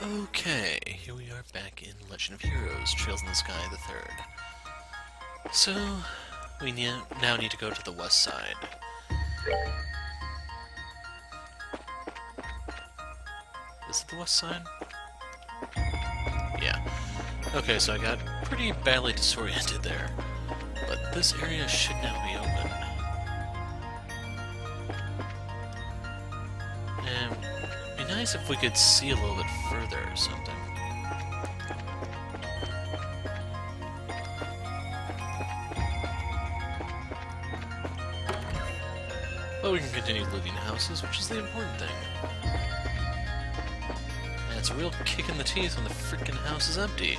Okay, here we are back in Legend of Heroes, Trails in the Sky the Third. So, we now need to go to the west side. Is it the west side? Yeah. Okay, so I got pretty badly disoriented there. But this area should now be open. And it'd be nice if we could see a little bit further or something. But we can continue looting houses, which is the important thing. And it's a real kick in the teeth when the freaking house is empty.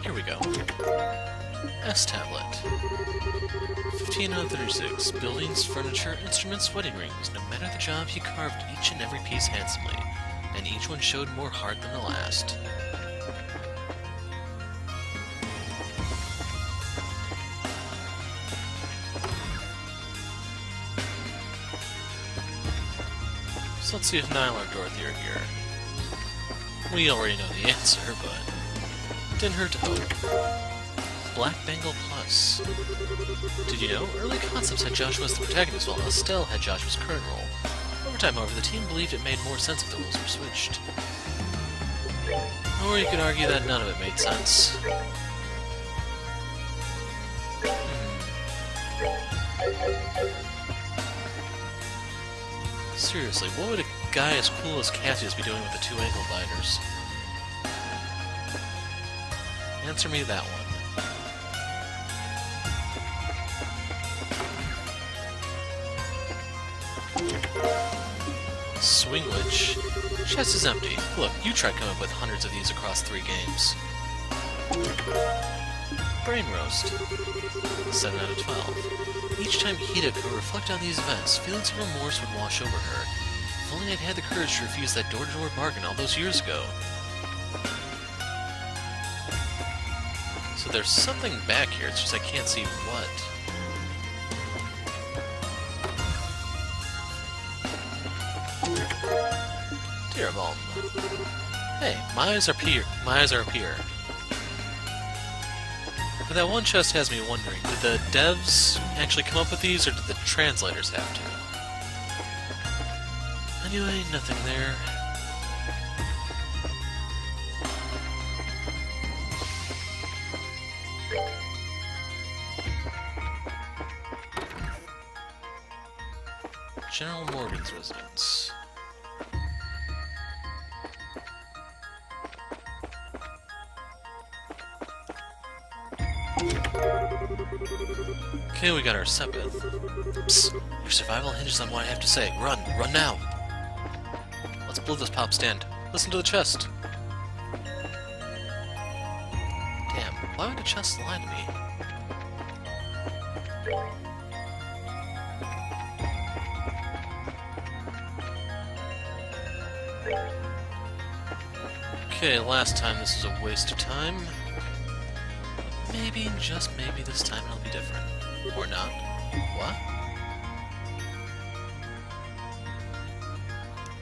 Here we go. S-Tablet. 15 out of 36. Buildings, furniture, instruments, wedding rings. No matter the job, he carved each and every piece handsomely, and each one showed more heart than the last. So let's see if Nile or Dorothy are here. We already know the answer, but didn't hurt to hope. Black Bengal Plus. Did you know? Early concepts had Joshua as the protagonist, while Estelle had Joshua's current role. Over time, however, the team believed it made more sense if the roles were switched. Or you could argue that none of it made sense. Seriously, what would a guy as cool as Cassius be doing with the two ankle biters? Answer me that one. Swing Witch. Chest is empty. Look, you tried coming up with hundreds of these across 3 games. Brain Roast. 7 out of 12. Each time Hida could reflect on these events, feelings of remorse would wash over her. If only I'd had the courage to refuse that door-to-door bargain all those years ago. So there's something back here, it's just I can't see what. Dear Balm. Hey, my eyes are up here. But that one chest has me wondering, did the devs actually come up with these, or did the translators have to? Anyway, nothing there. General Morgan's residence. Okay, we got our Sepith. Psst, your survival hinges on what I have to say. Run! Run now! Let's blow this pop stand. Listen to the chest. Damn, why would a chest lie to me? Okay, last time this was a waste of time. Maybe, just maybe, this time it'll be different. Or not. What?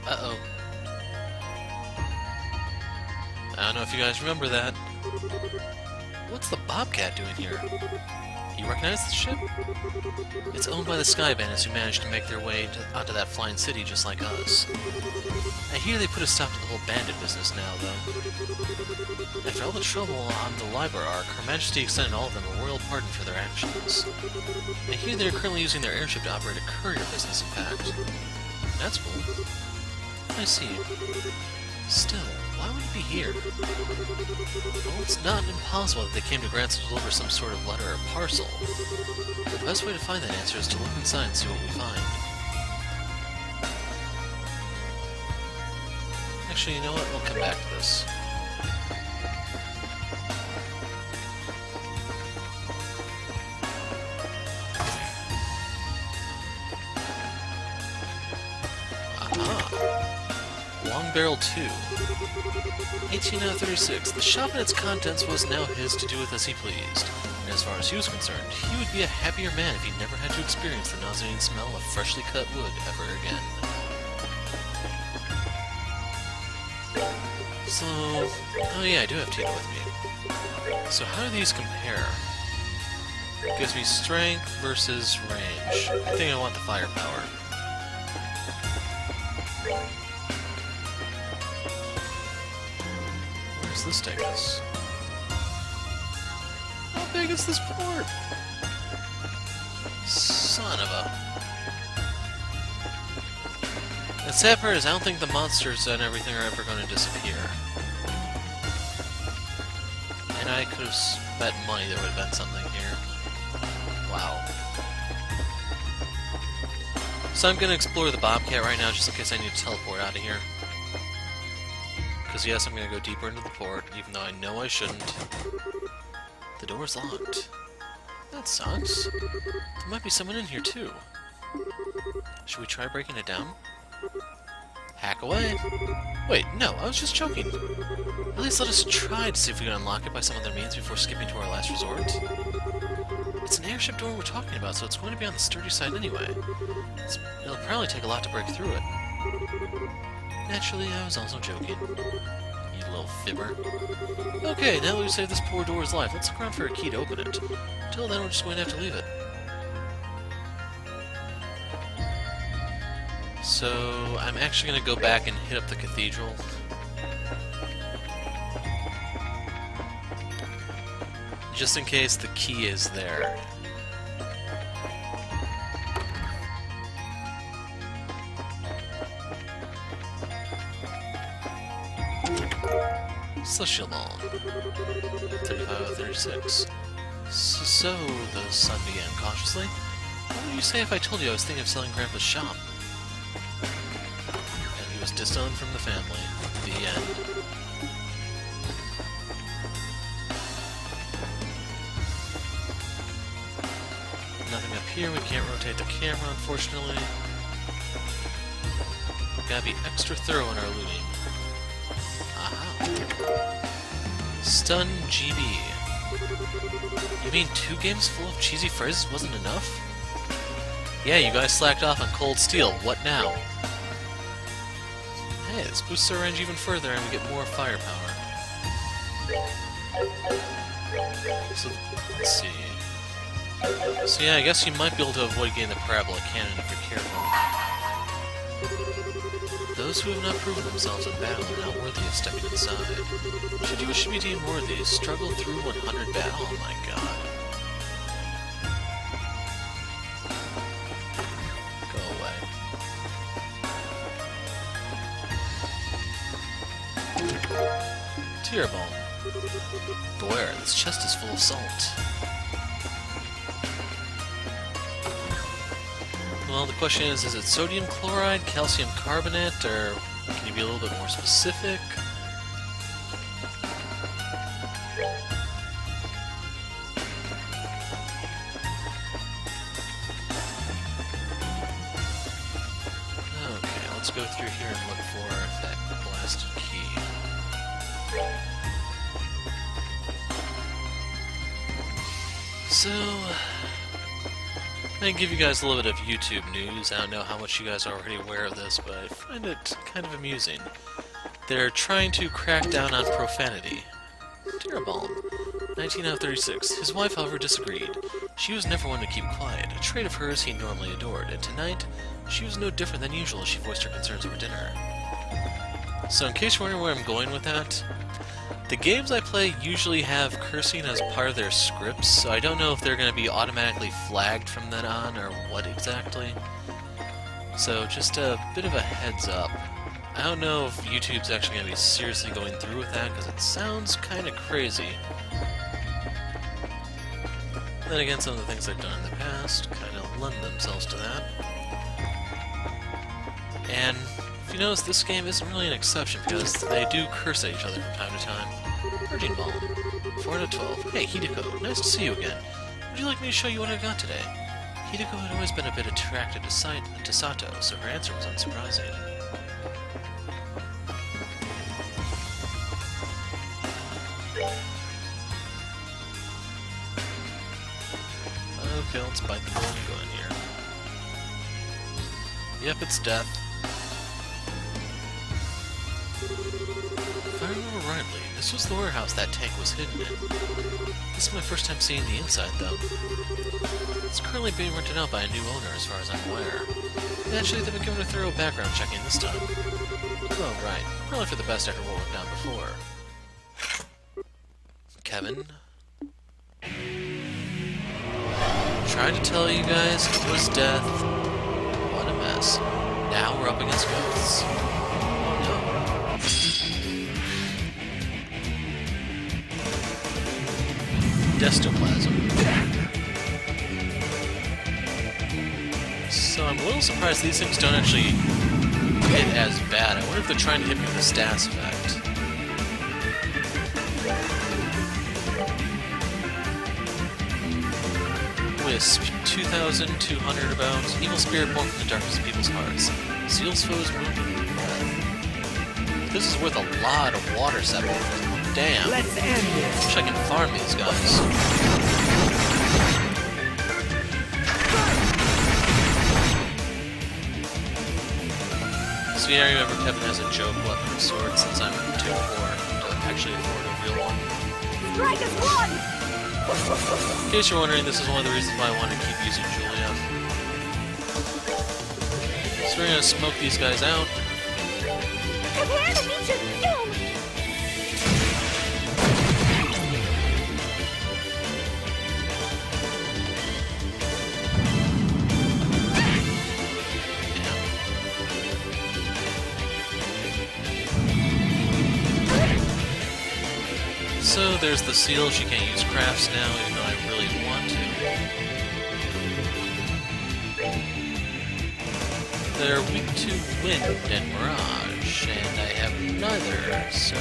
Uh-oh. I don't know if you guys remember that. What's the Bobcat doing here? You recognize the ship? It's owned by the Sky Bandits who managed to make their way onto that flying city just like us. I hear they put a stop to the whole bandit business now, though. After all the trouble on the Liber arc, Her Majesty extended all of them a royal pardon for their actions. I hear they're currently using their airship to operate a courier business, in fact. That's cool. I see. Still, why would he be here? Well, it's not impossible that they came to Grancel to deliver some sort of letter or parcel. The best way to find that answer is to look inside and see what we find. Actually, you know what? We'll come back to this. Aha! Long Barrel 2. 18 out of 36. The shop and its contents was now his to do with as he pleased. And as far as he was concerned, he would be a happier man if he never had to experience the nauseating smell of freshly cut wood ever again. So, oh yeah, I do have Tito with me. So how do these compare? It gives me strength versus range. I think I want the firepower. Where's this take us? How big is this port? Son of a... The sad part is I don't think the monsters and everything are ever going to disappear. And I could have spent money, there would have been something here. Wow. So I'm going to explore the Bobcat right now just in case I need to teleport out of here. Because yes, I'm going to go deeper into the port, even though I know I shouldn't. The door's locked. That sucks. There might be someone in here too. Should we try breaking it down? Hack away. Wait, no, I was just joking. At least let us try to see if we can unlock it by some other means before skipping to our last resort. It's an airship door we're talking about, so it's going to be on the sturdy side anyway. It'll probably take a lot to break through it. Naturally, I was also joking. You little fibber. Okay, now that we've saved this poor door's life, let's look around for a key to open it. Until then, we're just going to have to leave it. So, I'm actually going to go back and hit up the cathedral. Just in case the key is there. Celestial Ball. 35 out of 36. So, the sun began cautiously. What would you say if I told you I was thinking of selling Grandpa's shop? And he was disowned from the family. The end. Nothing up here, we can't rotate the camera, unfortunately. Gotta be extra thorough in our looting. Aha. Stun GB. You mean 2 games full of cheesy phrases wasn't enough? Yeah, you guys slacked off on Cold Steel, what now? Hey, this boosts our range even further and we get more firepower. So, let's see. So yeah, I guess you might be able to avoid getting the parabola cannon if you're careful. Those who have not proven themselves in battle are not worthy of stepping inside. Should you wish to be deemed worthy, struggle through 100 battle. Oh my god. Go away. Tear Bomb. Beware, this chest is full of salt. Well, the question is it sodium chloride, calcium carbonate, or can you be a little bit more specific? Okay, let's go through here and look for that blasted key. So, I'm going to give you guys a little bit of YouTube news. I don't know how much you guys are already aware of this, but I find it kind of amusing. They're trying to crack down on profanity. Terrabalm. 19 out of 36. His wife, however, disagreed. She was never one to keep quiet, a trait of hers he normally adored, and tonight, she was no different than usual as she voiced her concerns over dinner. So in case you're wondering where I'm going with that, the games I play usually have cursing as part of their scripts, so I don't know if they're going to be automatically flagged from then on, or what exactly. So just a bit of a heads up. I don't know if YouTube's actually going to be seriously going through with that, because it sounds kind of crazy. Then again, some of the things I've done in the past kind of lend themselves to that. And if you notice, this game isn't really an exception, because they do curse at each other from time to time. Purging Ball. 4 out of 12. Hey, Hideko, nice to see you again. Would you like me to show you what I've got today? Hideko had always been a bit attracted to Sato, so her answer was unsurprising. Okay, let's bite the bullet and go in here. Yep, it's death. If I remember rightly, this was the warehouse that tank was hidden in. This is my first time seeing the inside, though. It's currently being rented out by a new owner, as far as I'm aware. And actually, they've been given a thorough background checking this time. Oh, right. Probably for the best after what went down before. Kevin? Tried to tell you guys it was death. What a mess. Now we're up against ghosts. Oh no. Destoplasm. So I'm a little surprised these things don't actually hit as bad. I wonder if they're trying to hit me with a status effect. Wisp, 2,200 about. Evil spirit born from the darkness of people's hearts. Seals foes movement with breath. This is worth a lot of water sepulchre. Damn. Let's end this. Wish I can farm these guys. So yeah, I remember Kevin has a joke weapon of sorts since I'm too poor to actually afford a real one. Strike as one! In case you're wondering, this is one of the reasons why I wanted to keep using Julia. So we're gonna smoke these guys out. Prepare to meet your doom! So there's the seal. She can't use crafts now, even though I really want to. They're weak to wind and mirage, and I have neither, so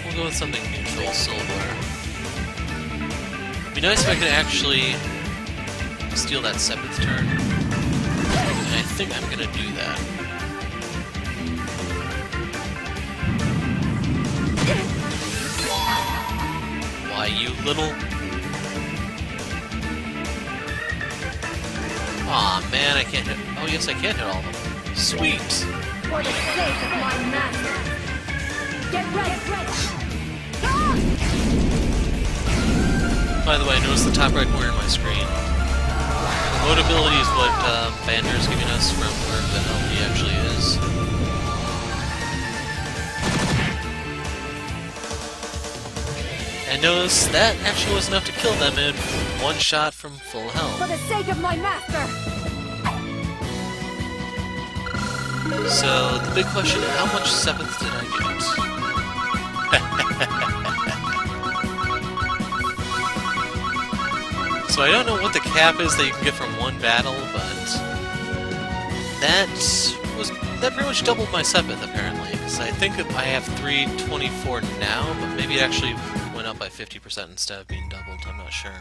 we'll go with something neutral, silver. It'd be nice if I could actually steal that 7th turn, and I think I'm gonna do that. Why, you little... Aw, man, I can't hit... Oh, yes, I can hit all of them. Sweet! For the sake of my master! Get ready! By the way, notice the top right corner of my screen. Remote ability is what Bander's giving us from wherever the hell he actually is. And notice that actually was enough to kill them in one shot from full health. For the sake of my master! So, the big question, how much 7th did I get? So I don't know what the cap is that you can get from one battle, but that pretty much doubled my 7th, apparently. Because I think I have 324 now, but maybe it actually went up by 50% instead of being doubled, I'm not sure.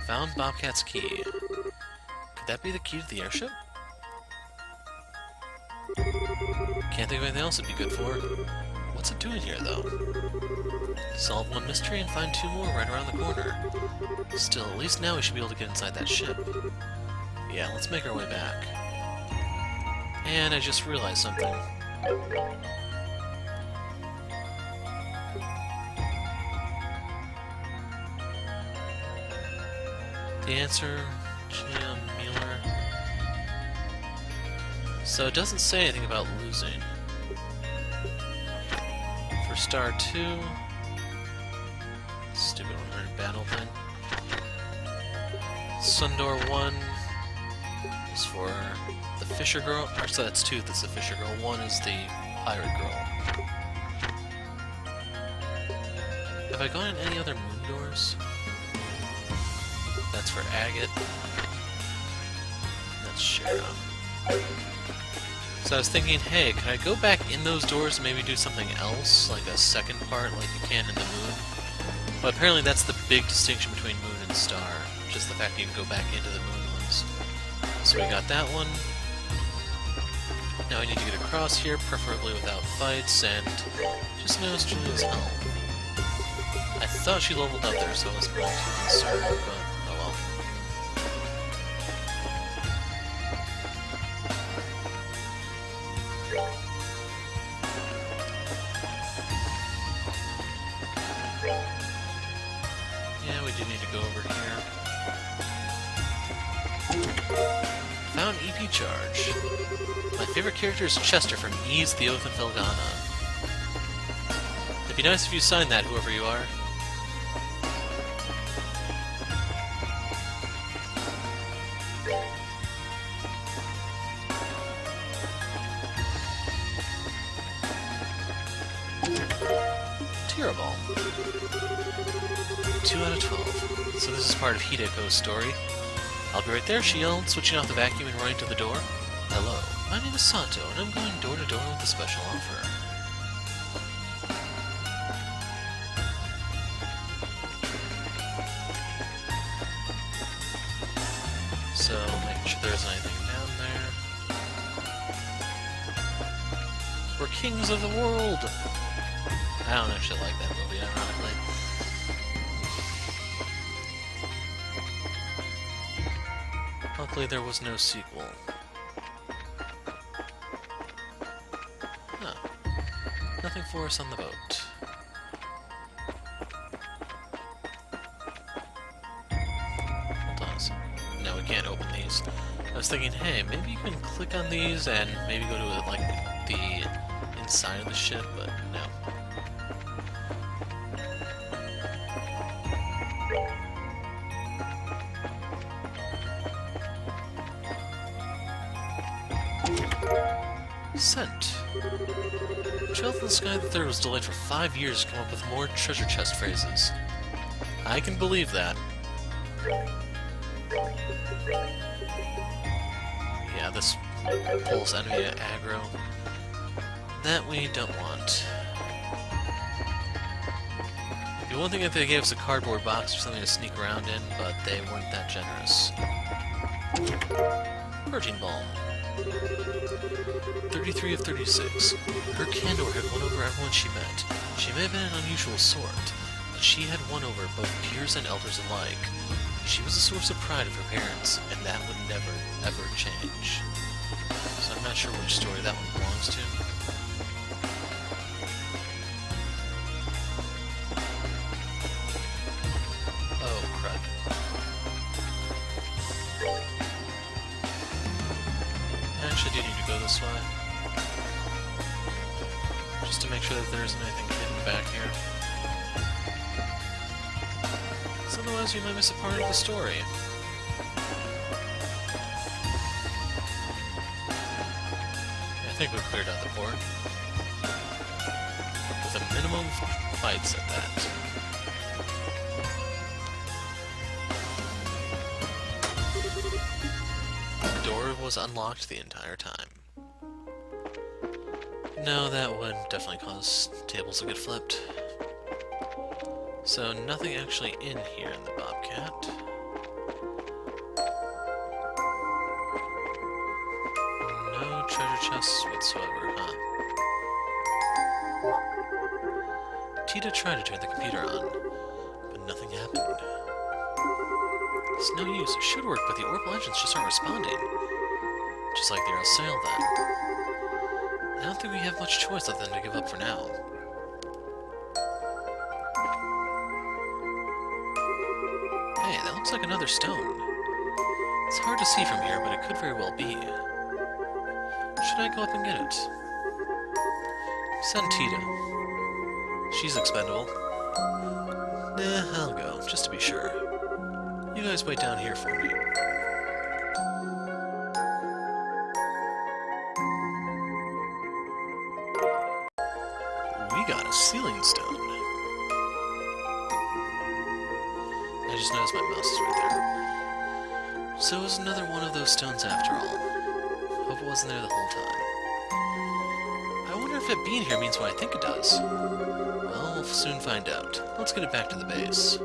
Found Bobcat's key. Could that be the key to the airship? Can't think of anything else it'd be good for. What's it doing here, though? Solve one mystery and find 2 more right around the corner. Still, at least now we should be able to get inside that ship. Yeah, let's make our way back. And I just realized something. The answer, Jim Mueller. So it doesn't say anything about losing. For Star 2... Stupid one-hearted battle thing. Sundor 1 is for the Fisher Girl. Or so that's 2 that's the Fisher Girl. 1 is the Pirate Girl. Have I gone in any other moon doors? That's for Agate. That's Shara. So I was thinking, hey, could I go back in those doors and maybe do something else? Like a second part like you can in the moon? But apparently that's the big distinction between moon and star. Just the fact that you can go back into the moon ones. So we got that one. Now we need to get across here, preferably without fights, and just notice Julia's health. I thought she leveled up there, so I wasn't really too concerned, but oh well. Yeah, we do need to go over here. Found EP charge. My favorite character is Chester from Ys the Oath and Felghana. It'd be nice if you signed that, whoever you are. Terrible. 2 out of 12. So this is part of Hideko's story. I'll be right there, she yelled, switching off the vacuum and running to the door. Hello, my name is Sato, and I'm going door to door with a special offer. So, making sure there isn't anything down there. We're kings of the world! I don't actually like that movie, ironically. Luckily, there was no sequel. Huh. Nothing for us on the boat. Hold on a second. No, we can't open these. I was thinking, hey, maybe you can click on these and maybe go to, like, the inside of the ship, but no. Sent. Child in the Sky the Third was delayed for 5 years to come up with more treasure chest phrases. I can believe that. Yeah, this pulls enemy aggro. That we don't want. It'd be one thing if they gave us a cardboard box or something to sneak around in, but they weren't that generous. Purging Balm. 33 of 36. Her candor had won over everyone she met. She may have been an unusual sort, but she had won over both peers and elders alike. She was a source of pride of her parents, and that would never, ever change. So I'm not sure which story that one belongs to. Oh, crud. I actually do need to go this way. Just to make sure that there isn't anything hidden back here. Because otherwise you might miss a part of the story. I think we cleared out the port. With a minimum of fights at that. The door was unlocked the entire time. No, that would definitely cause tables to get flipped. So, nothing actually in here in the Bobcat. No treasure chests whatsoever, huh? Tita tried to turn the computer on, but nothing happened. It's no use. It should work, but the orbital engines just aren't responding. Just like the sail then. I don't think we have much choice other than to give up for now. Hey, that looks like another stone. It's hard to see from here, but it could very well be. Should I go up and get it? Send Tita. She's expendable. Nah, I'll go, just to be sure. You guys wait down here for me. We got a sealing stone. I just noticed my mouse is right there. So it was another one of those stones after all. Hope it wasn't there the whole time. I wonder if it being here means what I think it does. Well, we'll soon find out. Let's get it back to the base.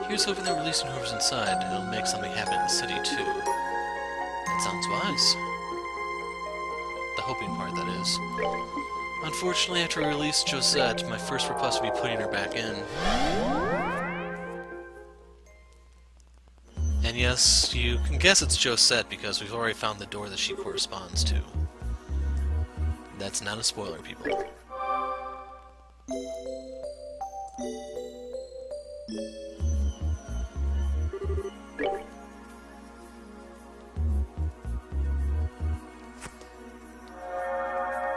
Here's hoping that releasing whoever's inside, it'll make something happen in the city too. That sounds wise. The hoping part, that is. Unfortunately, after we released Josette, my first request would be putting her back in. And yes, you can guess it's Josette because we've already found the door that she corresponds to. That's not a spoiler, people.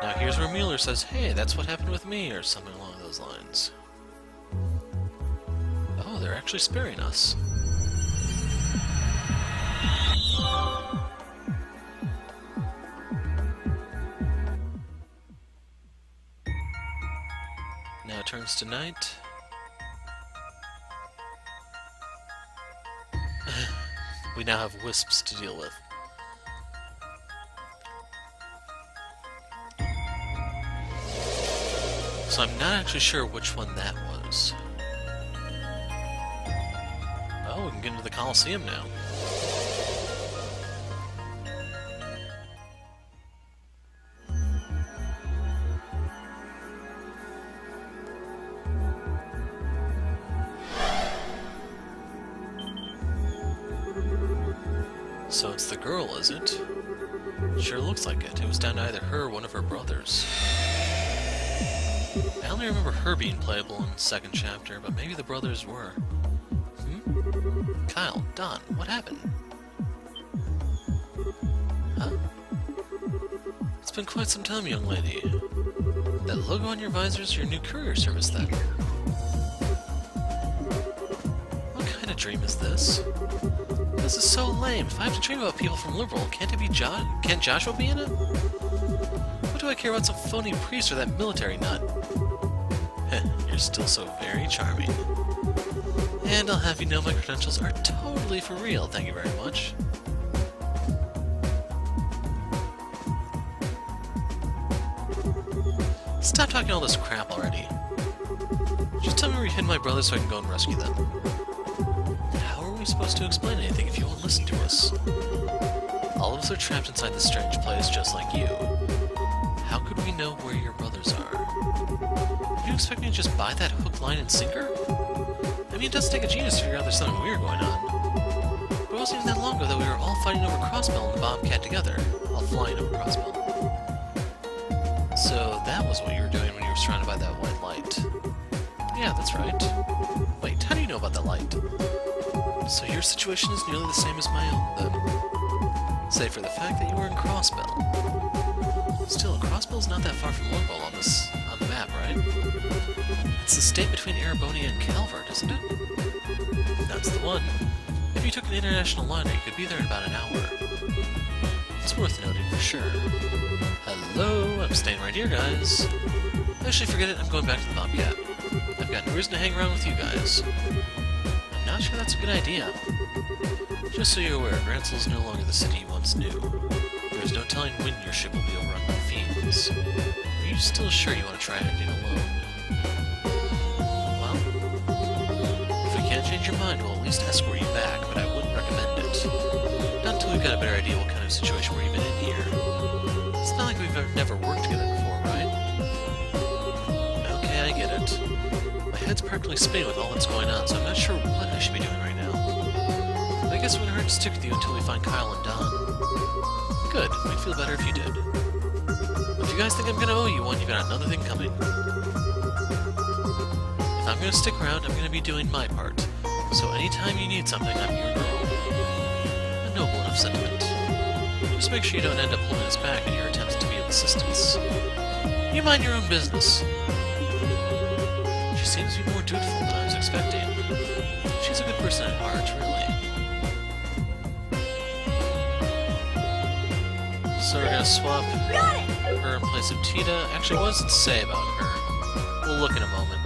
Now here's where Mueller says, "Hey, that's what happened with me," or something along those lines. Oh, they're actually sparing us. Now it turns to night. We now have wisps to deal with. So I'm not actually sure which one that was. Oh, we can get into the Coliseum now. So it's the girl, is it? Sure looks like it. It was down to either her or one of her brothers. I only remember her being playable in the second chapter, but maybe the brothers were. Kyle, Don, what happened? Huh? It's been quite some time, young lady. That logo on your visor is your new courier service, then. What kind of dream is this? This is so lame. If I have to dream about people from Liberal, can't it be can't Joshua be in it? What do I care about some phony priest or that military nut? Heh, you're still so very charming. And I'll have you know my credentials are totally for real, thank you very much. Stop talking all this crap already. Just tell me where you hid my brothers so I can go and rescue them. How are we supposed to explain anything if you won't listen to us? All of us are trapped inside this strange place just like you. How could we know where your brothers are? Do you expect me to just buy that hook, line, and sinker? I mean, it does take a genius to figure out there's something weird going on. But it wasn't even that long ago that we were all fighting over Crossbell and the Bobcat together. All flying over Crossbell. So that was what you were doing when you were surrounded by that white light. Yeah, that's right. Wait, how do you know about that light? So your situation is nearly the same as my own, then. Save for the fact that you were in Crossbell. Still, Crossbell's not that far from Lorwell on the map, right? It's the state between Erebonia and Calvert, isn't it? That's the one. If you took an international liner, you could be there in about an hour. It's worth noting for sure. Hello, I'm staying right here, guys. Actually, forget it, I'm going back to the Bobcat. I've got no reason to hang around with you guys. I'm not sure that's a good idea. Just so you're aware, Grancel is no longer the city you once knew. There's no telling when your ship will be overrun by fiends. Are you still sure you want to try acting alone? Well, if we can't change your mind, we'll at least escort you back, but I wouldn't recommend it. Not until we've got a better idea what kind of situation we're even in here. It's not like we've never worked together before, right? Okay, I get it. My head's practically spinning with all that's going on, so I'm not sure what I should be doing right now. But I guess it wouldn't hurt to stick with you until we find Kyle and Don. Good, we'd feel better if you did. If you guys think I'm gonna owe you one, you got another thing coming. If I'm gonna stick around, I'm gonna be doing my part. So anytime you need something, I'm your girl. A noble enough sentiment. Just make sure you don't end up holding us back in your attempts to be of assistance. You mind your own business. She seems to be more dutiful than I was expecting. She's a good person at heart, really. So we're gonna swap her in place of Tita. Actually, what does it say about her? We'll look in a moment.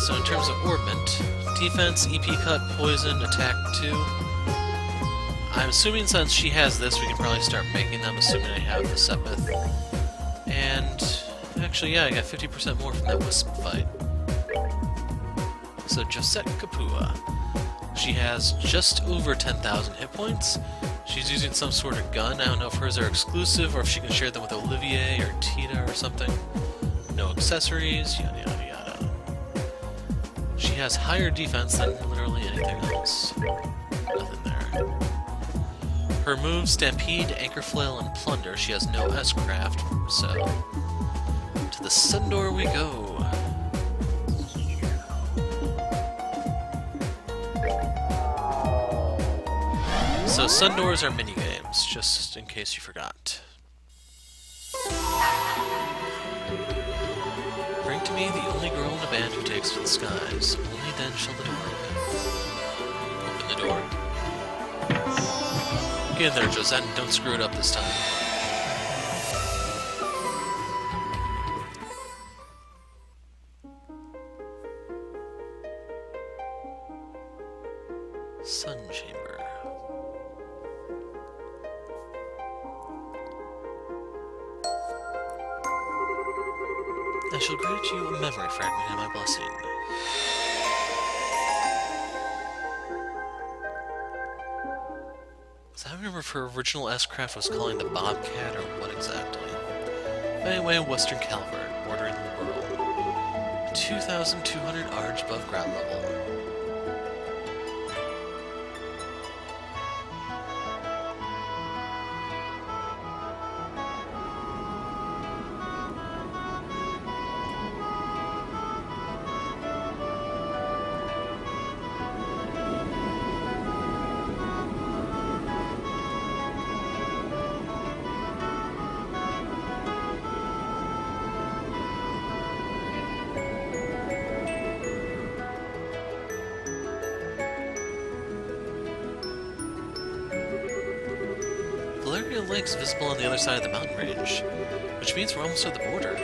So in terms of orbment, defense, EP cut, poison, attack 2. I'm assuming since she has this, we can probably start making them, assuming I have the Sepith. And actually, yeah, I got 50% more from that Wisp fight. So Josette Kapua. She has just over 10,000 hit points. She's using some sort of gun. I don't know if hers are exclusive or if she can share them with Olivier or Tita or something. No accessories, yada yada yada. She has higher defense than literally anything else. Nothing there. Her moves Stampede, Anchor Flail, and Plunder. She has no S-Craft, so... to the Sun Door we go. So Sun Doors are mini-games, just in case you forgot. Bring to me the only girl in a band who takes to the skies. Only then shall the door open. Open the door. Get in there, Josette, and don't screw it up this time. Sun Chamber. I shall grant you a memory fragment and my blessing. So I don't remember if her original S-Craft was calling the Bobcat or what exactly. But anyway, Western Calvert, bordering the world. 2,200 arch above ground level. Lake's visible on the other side of the mountain range, which means we're almost at the border.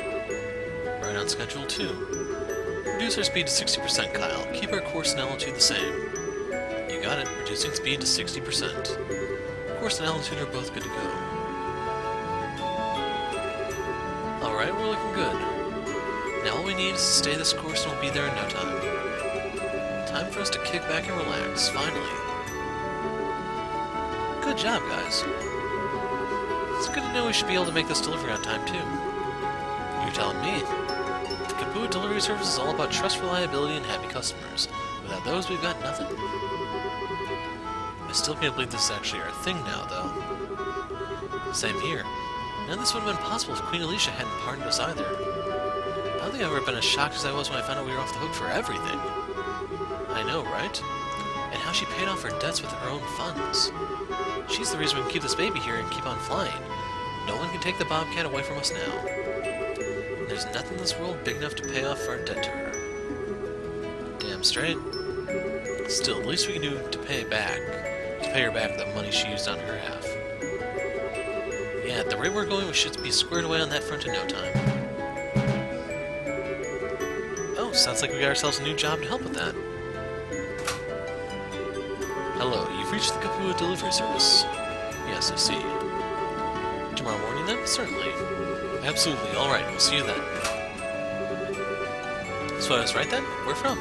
Right on schedule, too. Reduce our speed to 60%, Kyle. Keep our course and altitude the same. You got it, reducing speed to 60%. Course and altitude are both good to go. Alright, we're looking good. Now all we need is to stay this course and we'll be there in no time. Time for us to kick back and relax, finally. Good job, guys. It's good to know we should be able to make this delivery on time, too. You're telling me. The Kapua delivery service is all about trust, reliability, and happy customers. Without those, we've got nothing. I still can't believe this is actually our thing now, though. Same here. None of this would have been possible if Queen Alicia hadn't pardoned us either. I don't think I've ever been as shocked as I was when I found out we were off the hook for everything. I know, right? And how she paid off her debts with her own funds. She's the reason we can keep this baby here and keep on flying. No one can take the Bobcat away from us now. And there's nothing in this world big enough to pay off our debt to her. Damn straight. Still, at least we can do to pay her back the money she used on her half. Yeah, at the rate we're going, we should be squared away on that front in no time. Oh, sounds like we got ourselves a new job to help with that. Hello, you've reached the Kapua delivery service. Yes, I see. Tomorrow morning then? Certainly. Absolutely, alright, we'll see you then. So I was right then? Where from?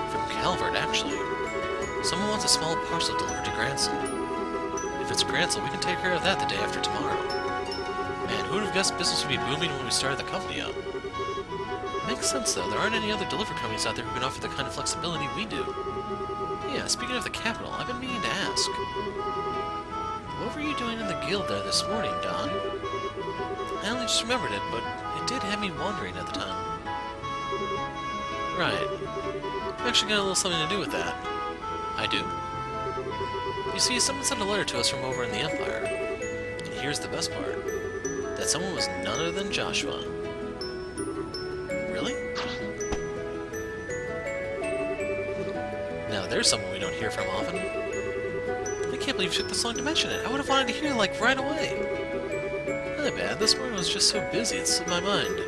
From Calvert, actually. Someone wants a small parcel delivered to Grancel. If it's Grancel, we can take care of that the day after tomorrow. Man, who would have guessed business would be booming when we started the company up? Makes sense though, there aren't any other delivery companies out there who can offer the kind of flexibility we do. Yeah, speaking of the capital, I've been meaning to ask. What were you doing in the guild there this morning, Don? I only just remembered it, but it did have me wondering at the time. Right. I've actually got a little something to do with that. I do? You see, someone sent a letter to us from over in the Empire. And here's the best part. That someone was none other than Joshua. Really? Now there's someone we don't hear from often. I can't believe you took this long to mention it. I would have wanted to hear it, like, right away. My bad, this morning was just so busy it slipped my mind.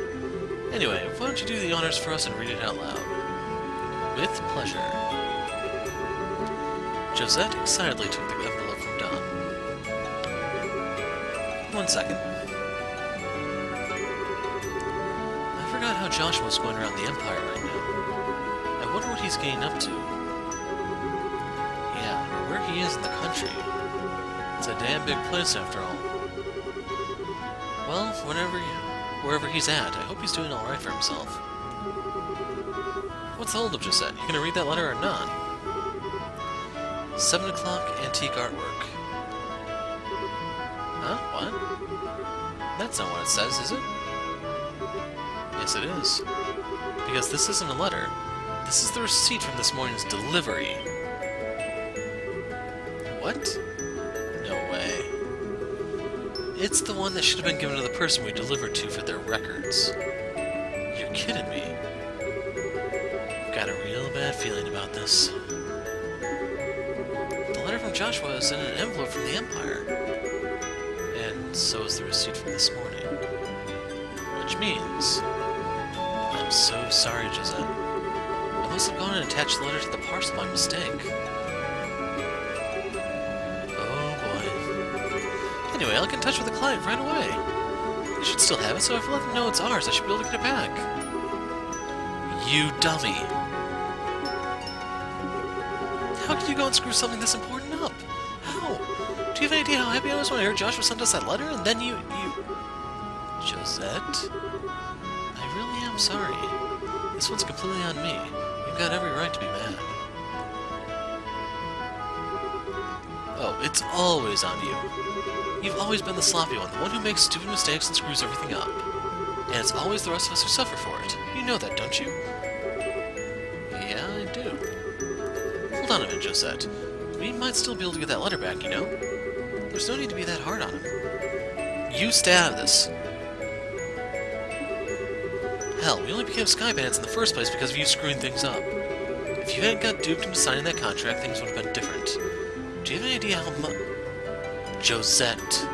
Anyway, why don't you do the honors for us and read it out loud? With pleasure. Josette excitedly took the envelope from Don. 1 second. I forgot how Joshua's going around the Empire right now. I wonder what he's getting up to. he is in the country. It's a damn big place after all. Well, wherever he's at, I hope he's doing alright for himself. What's the holdup, Josette? You gonna read that letter or not? 7 o'clock, antique artwork. Huh? What? That's not what it says, is it? Yes, it is. Because this isn't a letter. This is the receipt from this morning's delivery. What? No way. It's the one that should have been given to the person we delivered to for their records. You're kidding me. I've got a real bad feeling about this. The letter from Joshua is in an envelope from the Empire. And so is the receipt from this morning. Which means... I'm so sorry, Josette. I must have gone and attached the letter to the parcel by mistake. Oh boy. Anyway, I'll get in touch with the client right away. They should still have it, so if I let them know it's ours, I should be able to get it back. You dummy. How could you go and screw something this important up? How? Do you have any idea how happy I was when I heard Joshua sent us that letter, and then you... Josette? I really am sorry. This one's completely on me. You've got every right to be mad. Oh, it's always on you. You've always been the sloppy one, the one who makes stupid mistakes and screws everything up. And it's always the rest of us who suffer for it. You know that, don't you? Yeah, I do. Hold on a minute, Josette. We might still be able to get that letter back, you know? There's no need to be that hard on him. You stay out of this. Hell, we only became Sky Bandits in the first place because of you screwing things up. If you hadn't got duped into signing that contract, things would have been different. Do you have any idea how much... Josette.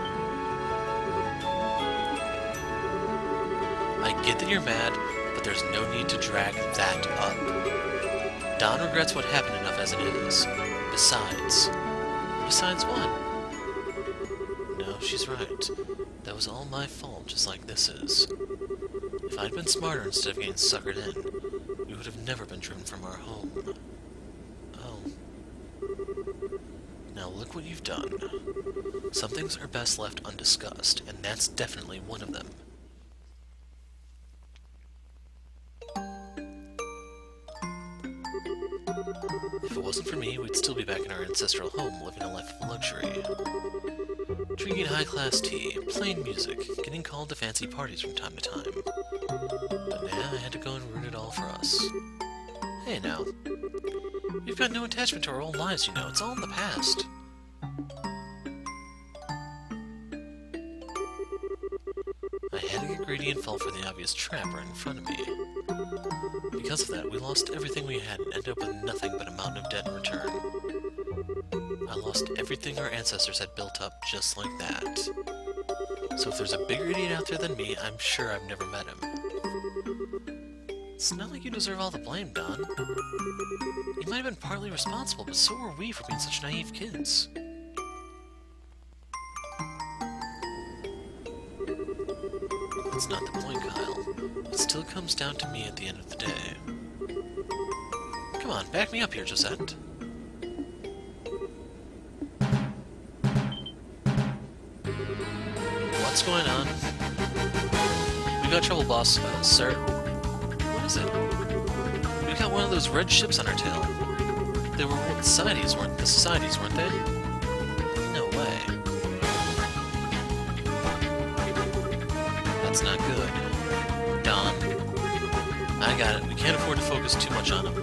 I get that you're mad, but there's no need to drag that up. Don regrets what happened enough as it is. Besides... Besides what? No, she's right. That was all my fault, just like this is. If I'd been smarter instead of getting suckered in, we would have never been driven from our home. Oh. Now look what you've done. Some things are best left undiscussed, and that's definitely one of them. If it wasn't for me, we'd still be back in our ancestral home, living a life of luxury. Drinking high-class tea, playing music, getting called to fancy parties from time to time. But now I had to go and ruin it all for us. Hey now. We've got no attachment to our old lives, you know. It's all in the past. I had to get greedy and fell for the obvious trap right in front of me. Because of that, we lost everything we had and ended up with nothing but a mountain of debt in return. I lost everything our ancestors had built up just like that. So if there's a bigger idiot out there than me, I'm sure I've never met him. It's not like you deserve all the blame, Don. You might have been partly responsible, but so were we for being such naive kids. That's not the point, Kyle. It still comes down to me at the end of the day. Come on, back me up here, Josette. What's going on? We got trouble, boss. Sir? What is it? We got one of those red ships on our tail. They were the Societies, weren't they? No way. That's not good. Don. I got it. We can't afford to focus too much on them.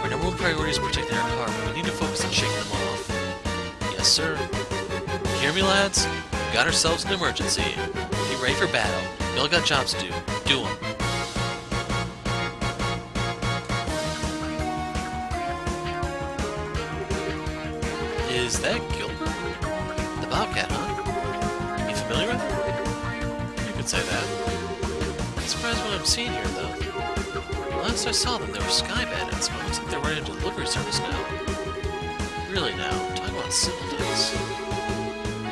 Our number one priority is protecting our car, but we need to focus on shaking them off. Yes, sir. Hear me, lads? We got ourselves an emergency. Get ready for battle. We all got jobs to do. Do them. Is that Gilbert? The Bobcat, huh? You familiar with him? You could say that. I'm surprised what I'm seeing here, though. Last I saw them, they were Sky Bandits, but it looks like they're running a delivery service now. Really now, talking about civil days.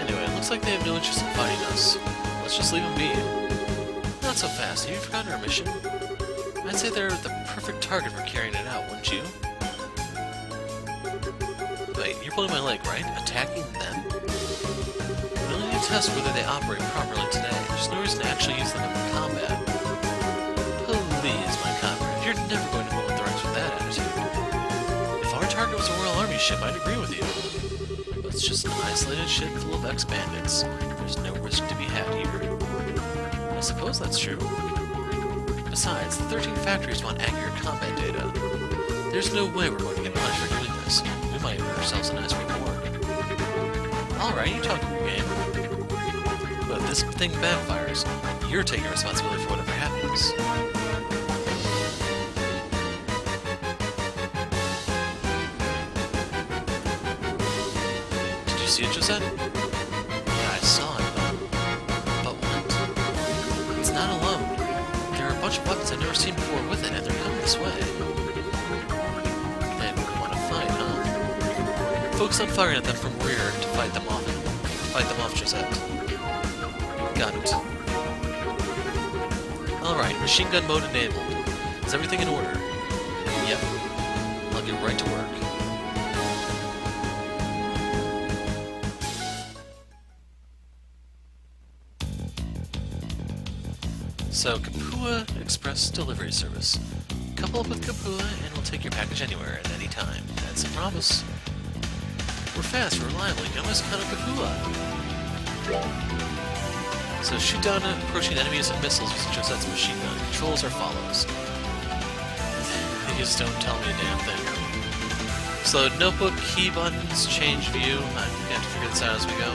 Anyway, it looks like they have no interest in fighting us. Let's just leave them be. Not so fast. Have you forgotten our mission? I'd say they're the perfect target for carrying it out, wouldn't you? Wait, you're pulling my leg, right? Attacking them? We only need to test whether they operate properly today. There's no reason to actually use them in combat. Please, my comrade, you're never going to pull with the rest with that attitude. If our target was a Royal Army ship, I'd agree with you. But it's just an isolated ship full of ex-bandits. There's no risk to be had here. I suppose that's true. Besides, the 13 factories want accurate combat data. There's no way we're going to get punished for doing this. We might earn ourselves a nice reward. Alright, you talk your game. But if this thing backfires, you're taking responsibility for whatever happens. Did you see it, Josette? Yeah, I saw it, but what? It's not alone. There are a bunch of weapons I've never seen before with it, and they're coming this way. They want to fight, huh? Focus on firing at them from rear to fight them off. Josette. Got it. Alright, machine gun mode enabled. Is everything in order? Yep. I'll get right to work. So, Kapua Express Delivery Service. Couple up with Kapua and we'll take your package anywhere at any time. That's a promise. We're fast, reliably. You can always count on Kapua. So shoot down approaching enemies and missiles with Josette's machine gun. Controls are follows. These don't tell me a damn thing. So notebook, key buttons, change view. I'm gonna have to figure this out as we go.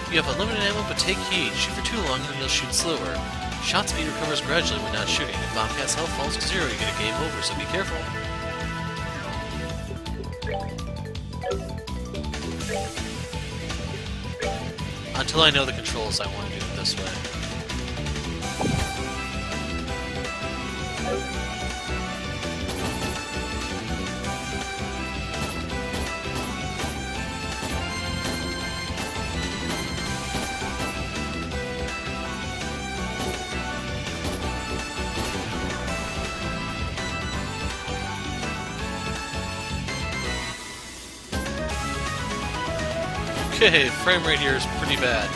You have unlimited ammo, but take heed. Shoot for too long and you'll shoot slower. Shot speed recovers gradually when not shooting. If Bobcat's health falls to 0, you get a game over, so be careful. Until I know the controls, I want to do it this way. Okay, frame rate here is pretty bad.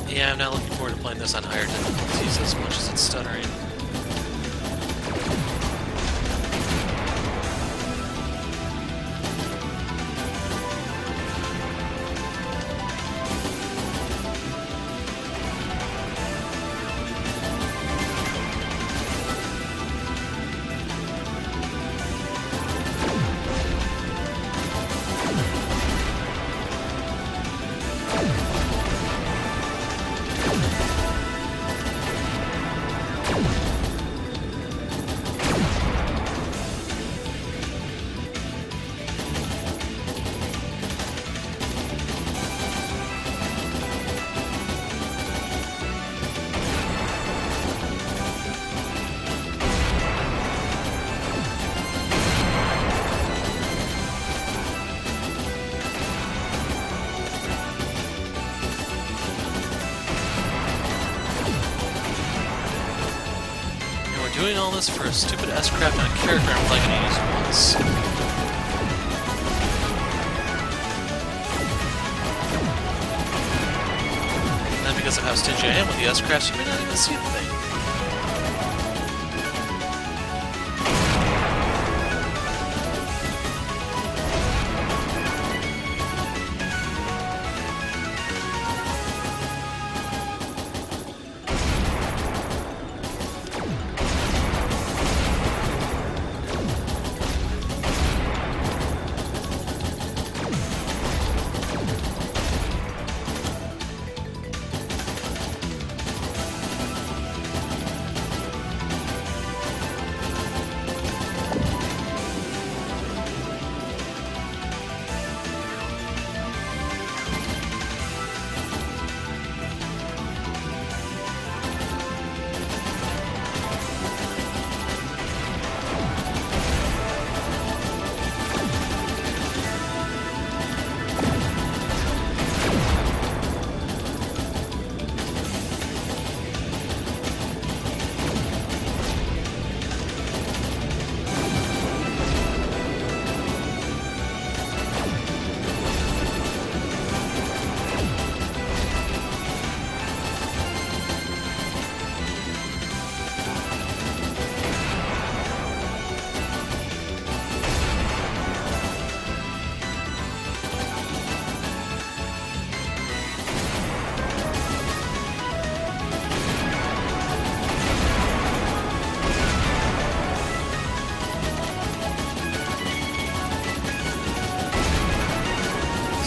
Yeah, I'm not looking forward to playing this on higher difficulties as much as it's stuttering. Doing all this for a stupid S-craft on a character I'm only going to use once. And because of how stingy I am with the S-crafts, you may not even see the thing.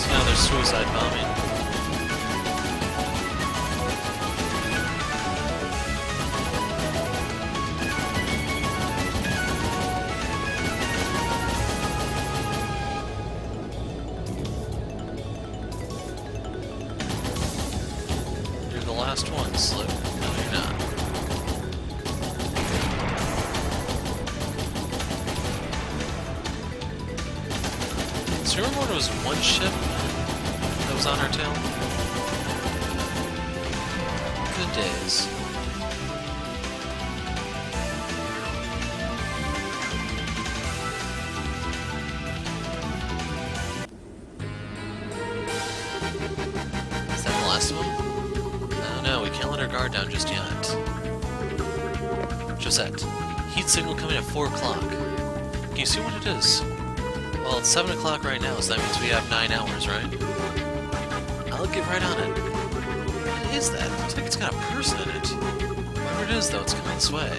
So now there's suicide bombing. You're the last one, Slip. No, you're not. So you remember when it was one ship that was on our tail? Good days. Is that the last one? Oh no, we can't let our guard down just yet. Josette, heat signal coming at 4 o'clock. Can you see what it is? Well, it's 7 o'clock right now, so that means we have 9 hours, right? I'll get right on it. What is that? Looks like it's got a person in it. Whatever it is, though, it's coming this way.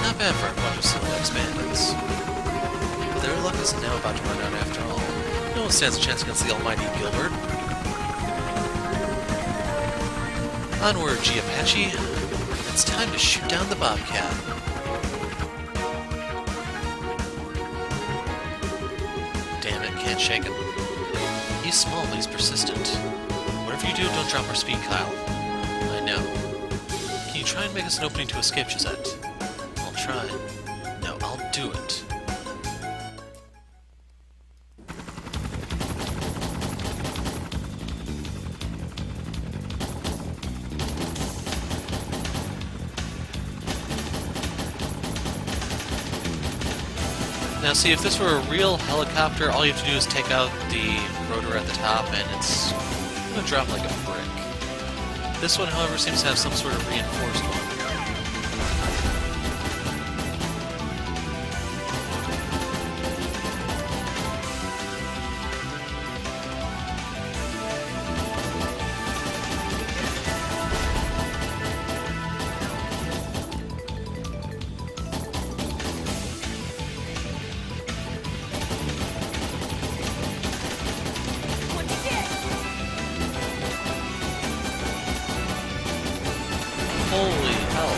Not bad for a bunch of Silvex bandits. But their luck is now about to run out after all. No one stands a chance against the almighty Gilbert. Onward, G Apache. It's time to shoot down the Bobcat. Damn it, can't shake him. He's small, but he's persistent. Whatever you do, don't drop our speed, Kyle. I know. Can you try and make us an opening to escape, Josette? I'll try. No, I'll do it. Now see, if this were a real helicopter, all you have to do is take out the rotor at the top and it's gonna drop like a brick. This one, however, seems to have some sort of reinforcement. Holy hell.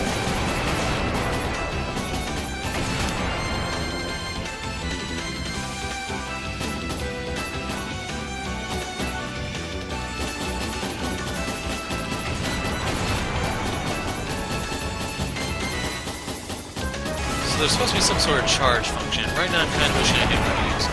So there's supposed to be some sort of charge function. Right now I'm kind of wishing I knew how to use it.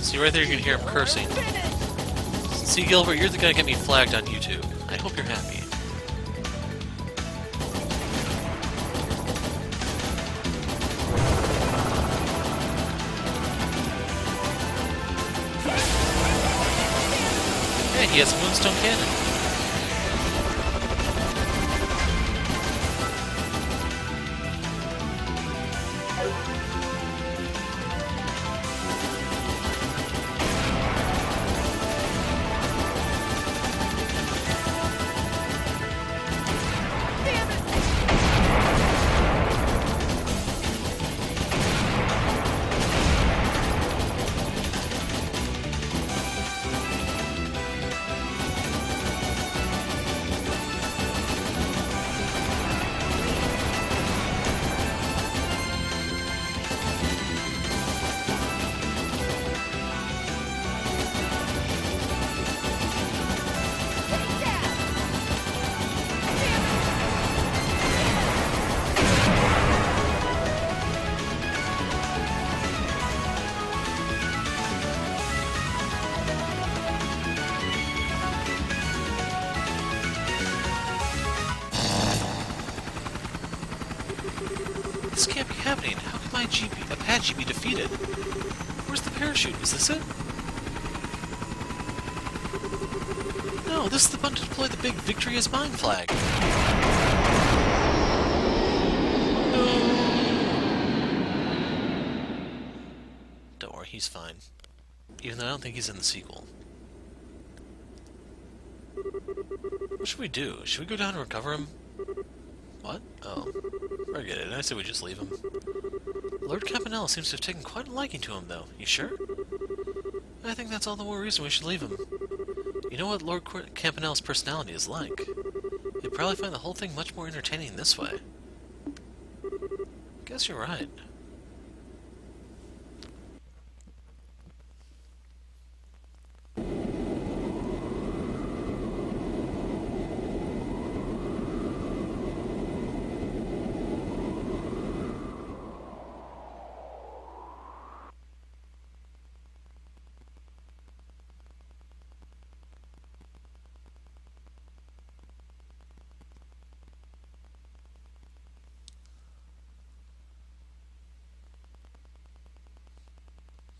See, right there you can hear him cursing. See, Gilbert, you're the guy to get me flagged on YouTube. I hope you're happy. Hey, he has a moonstone cannon. This can't be happening. How can my Apache be defeated? Where's the parachute? Is this it? No, this is the button to deploy the big Victory is Mine flag. No! Don't worry, he's fine. Even though I don't think he's in the sequel. What should we do? Should we go down and recover him? What? Oh. Forget it. I say we just leave him. Lord Campanella seems to have taken quite a liking to him, though. You sure? I think that's all the more reason we should leave him. You know what Lord Campanella's personality is like. You'd probably find the whole thing much more entertaining this way. Guess you're right.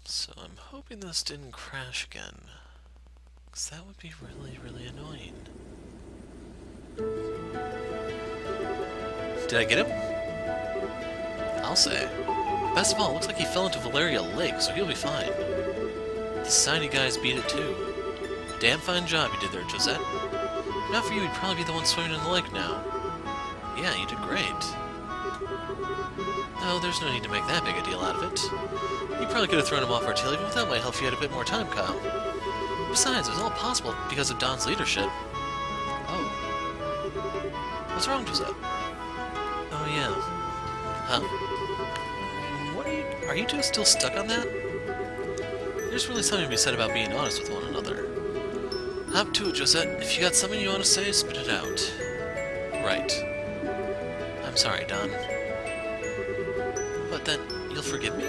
So I'm hoping this didn't crash again, because that would be really, really annoying. Did I get him? I'll say. Best of all, it looks like he fell into Valeria Lake, so he'll be fine. The society guys beat it too. Damn fine job you did there, Josette. If not for you, he'd probably be the one swimming in the lake now. Yeah, you did great. Oh, there's no need to make that big a deal out of it. You probably could have thrown him off our tail even without my help if you had a bit more time, Kyle. Besides, it was all possible because of Don's leadership. Oh. What's wrong, Josette? Oh, yeah. Huh? What are you two still stuck on that? There's really something to be said about being honest with one another. Hop to it, Josette. If you got something you want to say, spit it out. Right. I'm sorry, Don. But then, you'll forgive me?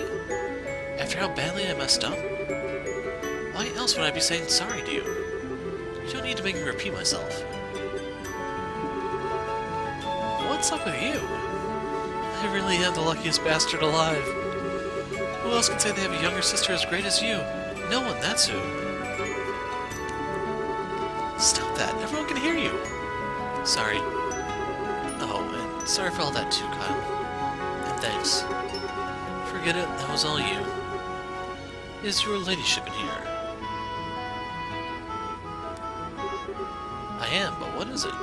After how badly I messed up? Why else would I be saying sorry to you? You don't need to make me repeat myself. What's up with you? I really am the luckiest bastard alive. Who else can say they have a younger sister as great as you? No one, that's who. Stop that, everyone can hear you. Sorry. Oh, and sorry for all that too, Kyle. And thanks. Forget it, that was all you. Is your ladyship in here? I am, but what is it?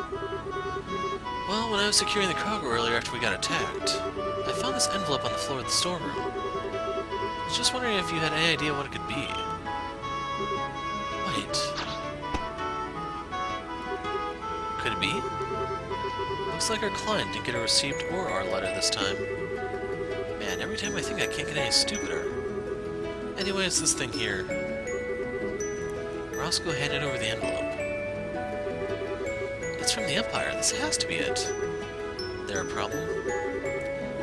Well, when I was securing the cargo earlier after we got attacked, I found this envelope on the floor of the storeroom. I was just wondering if you had any idea what it could be. Wait. Could it be? Looks like our client didn't get a receipt or our letter this time. Man, every time I think I can't get any stupider. Anyway, it's this thing here. Roscoe handed over the envelope. It's from the Empire. This has to be it. There a problem?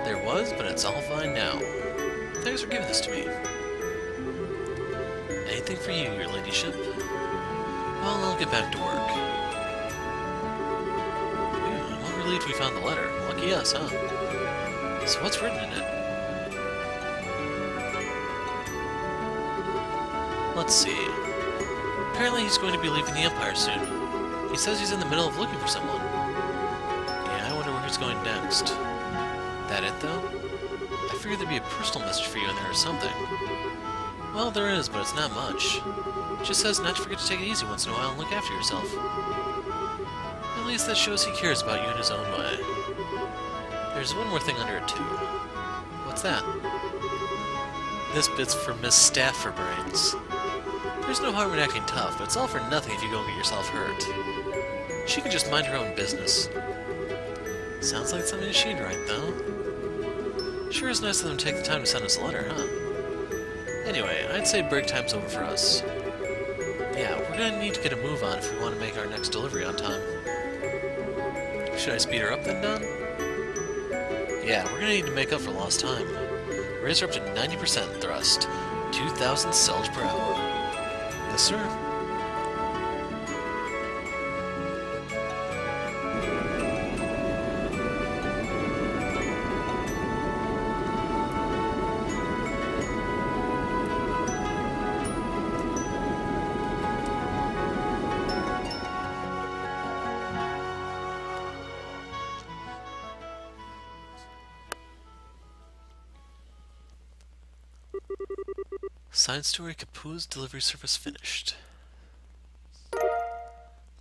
There was, but it's all fine now. Thanks for giving this to me. Anything for you, your ladyship? Well, I'll get back to work. Ooh, I'm well relieved we found the letter. Lucky us, huh? So what's written in it? Let's see. Apparently he's going to be leaving the Empire soon. He says he's in the middle of looking for someone. Yeah, I wonder where he's going next. That it, though? I figured there'd be a personal message for you in there or something. Well, there is, but it's not much. It just says not to forget to take it easy once in a while and look after yourself. At least that shows he cares about you in his own way. There's one more thing under it, too. What's that? This bit's for Miss Stafferbrains. There's no harm in acting tough, but it's all for nothing if you go and get yourself hurt. She could just mind her own business. Sounds like something she'd write, though. Sure is nice of them to take the time to send us a letter, huh? Anyway, I'd say break time's over for us. Yeah, we're gonna need to get a move on if we want to make our next delivery on time. Should I speed her up then, Don? Yeah, we're gonna need to make up for lost time. Raise her up to 90% thrust. 2,000 cells per hour. Yes, sir. Side story, Capu's delivery service finished.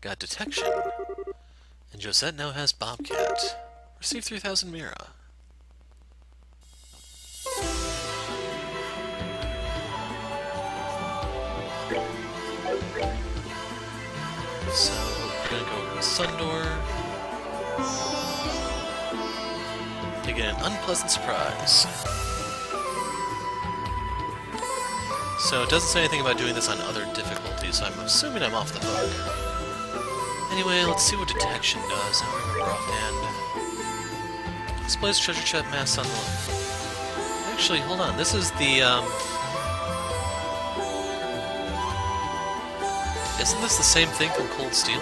Got detection. And Josette now has Bobcat. Receive 3,000 Mira. So, we're gonna go to Sundor to get an unpleasant surprise. So it doesn't say anything about doing this on other difficulties, so I'm assuming I'm off the hook. Anyway, let's see what detection does. I don't remember offhand. Displays treasure chest mass on the... Actually, hold on. This is the, Isn't this the same thing from Cold Steel?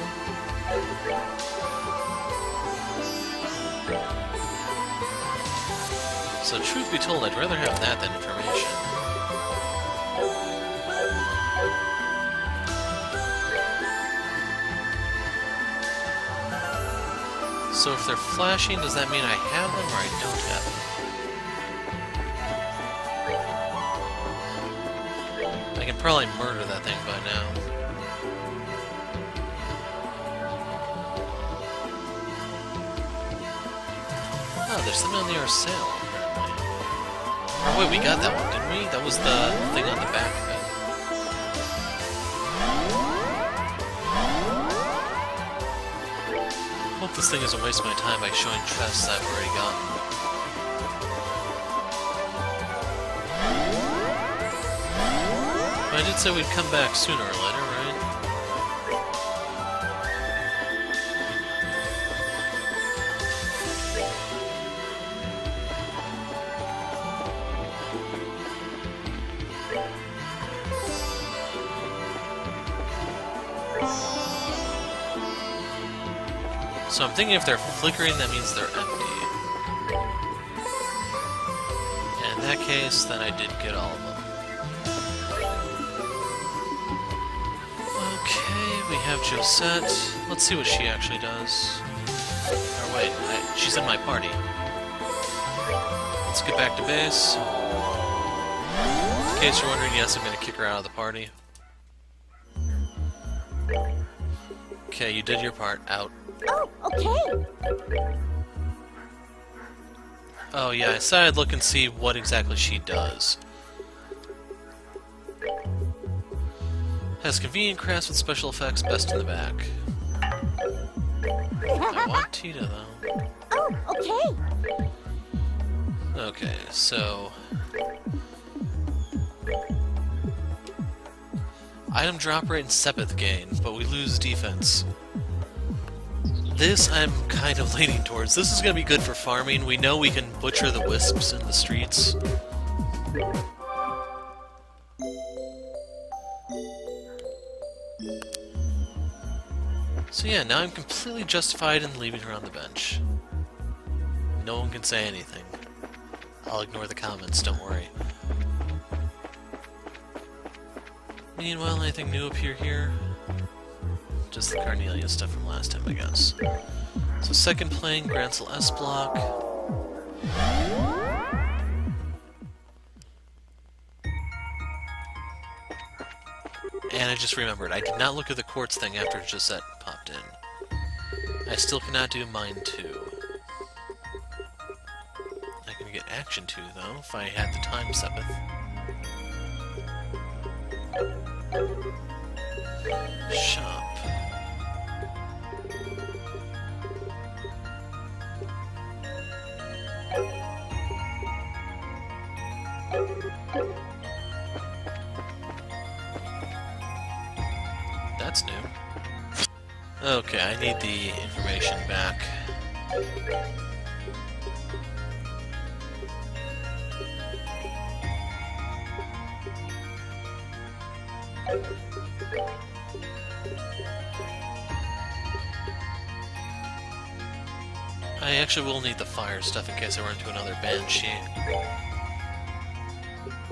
So, truth be told, I'd rather have that than information. So if they're flashing, does that mean I have them or I don't have them? I can probably murder that thing by now. Oh, there's something on the Arcel, apparently. Oh wait, we got that one, didn't we? That was the thing on the back of it. I hope this thing isn't wasting my time by showing chests I've already gotten. But I did say we'd come back sooner or later, right? So I'm thinking if they're flickering, that means they're empty. And in that case, then I did get all of them. Okay, we have Josette. Let's see what she actually does. Or wait, she's in my party. Let's get back to base. In case you're wondering, yes, I'm going to kick her out of the party. Okay, you did your part. Out. Oh, okay. Oh yeah, I said I'd look and see what exactly she does. Has convenient crafts with special effects, best in the back. I want Tita, though. Oh, okay. Okay, so... Item drop rate and Sepith gain, but we lose defense. This I'm kind of leaning towards. This is going to be good for farming. We know we can butcher the wisps in the streets. So yeah, now I'm completely justified in leaving her on the bench. No one can say anything. I'll ignore the comments, don't worry. Meanwhile, anything new appear here? Just the Carnelia stuff from last time, I guess. So second playing, Grancel S block. And I just remembered, I did not look at the quartz thing after Josette popped in. I still cannot do mine 2. I can get action 2, though, if I had the time, Sepith. Shop. That's new. Okay, I need the information back. I actually will need the fire stuff in case I run into another banshee.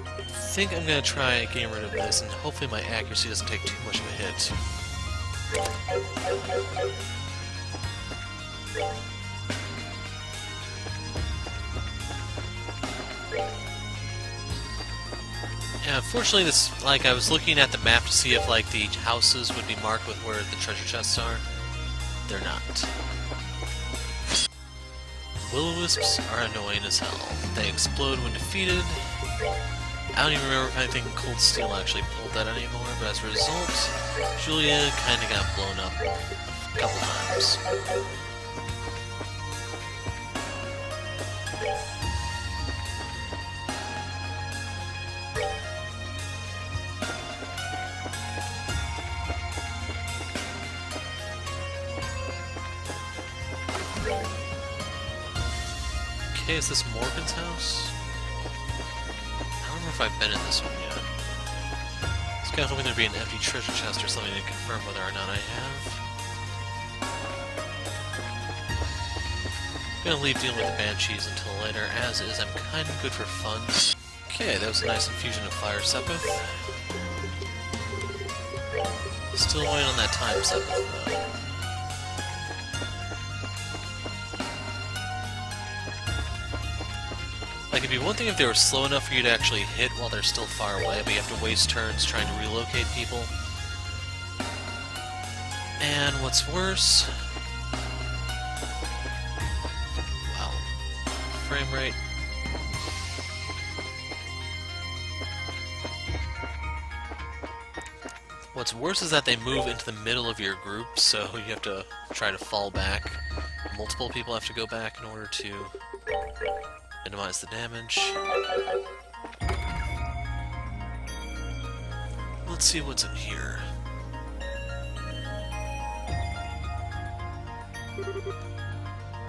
I think I'm gonna try getting rid of this, and hopefully my accuracy doesn't take too much of a hit. And unfortunately, this, like, I was looking at the map to see if, like, the houses would be marked with where the treasure chests are. They're not. Will-o-wisps are annoying as hell. They explode when defeated. I don't even remember if anything in Cold Steel actually pulled that anymore, but as a result, Julia kinda got blown up a couple times. Okay, is this Morgan's house? I don't remember if I've been in this one yet. I was kind of hoping there'd be an empty treasure chest or something to confirm whether or not I have. I'm gonna leave dealing with the Banshees until later. As is, I'm kind of good for fun. Okay, that was a nice infusion of Fire Sepith. Still waiting on that Time Sepith, though. Like, it'd be one thing if they were slow enough for you to actually hit while they're still far away, but you have to waste turns trying to relocate people. And what's worse... Wow. Frame rate. What's worse is that they move into the middle of your group, so you have to try to fall back. Multiple people have to go back in order to minimize the damage. Let's see what's in here.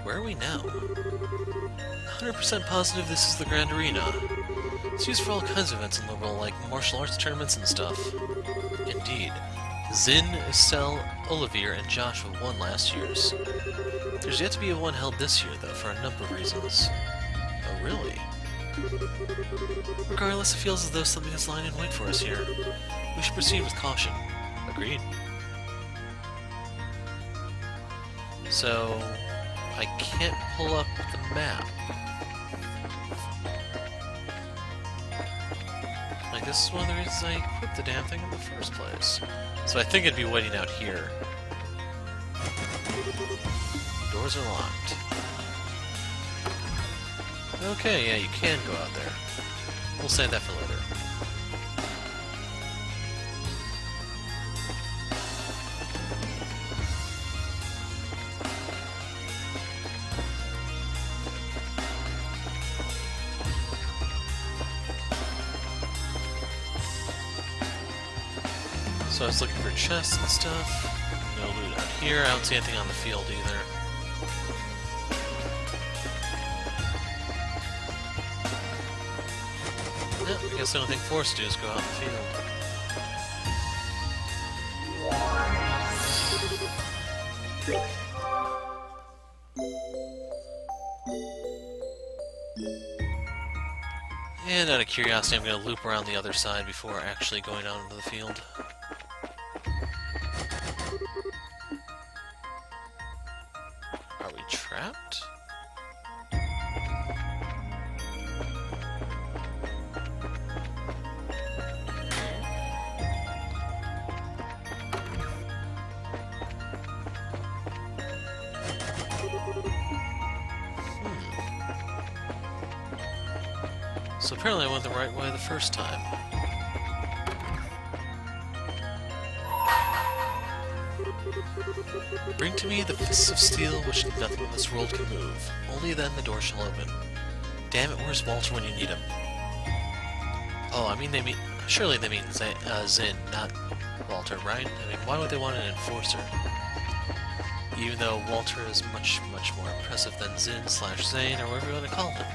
Where are we now? 100% positive this is the Grand Arena. It's used for all kinds of events in Liberal, like martial arts tournaments and stuff. Indeed. Zin, Estelle, Olivier, and Joshua won last year's. There's yet to be one held this year, though, for a number of reasons. Oh, really? Regardless, it feels as though something is lying in wait for us here. We should proceed with caution. Agreed. So, I can't pull up the map. Like, this is one of the reasons I equipped the damn thing in the first place. So I think it'd be waiting out here. Doors are locked. Okay, yeah, you can go out there. We'll save that for later. So I was looking for chests and stuff. No loot out here. I don't see anything on the field either. Yep, I guess the only thing for us to do is go out in the field. And out of curiosity, I'm going to loop around the other side before actually going out into the field. Are we trapped? So apparently I went the right way the first time. Bring to me the fists of steel which nothing in this world can move. Only then the door shall open. Damn it, where's Walter when you need him? Oh, I mean they mean... Surely they mean Zin, not Walter, right? I mean, why would they want an enforcer? Even though Walter is much, much more impressive than Zin/Zane, or whatever you want to call him.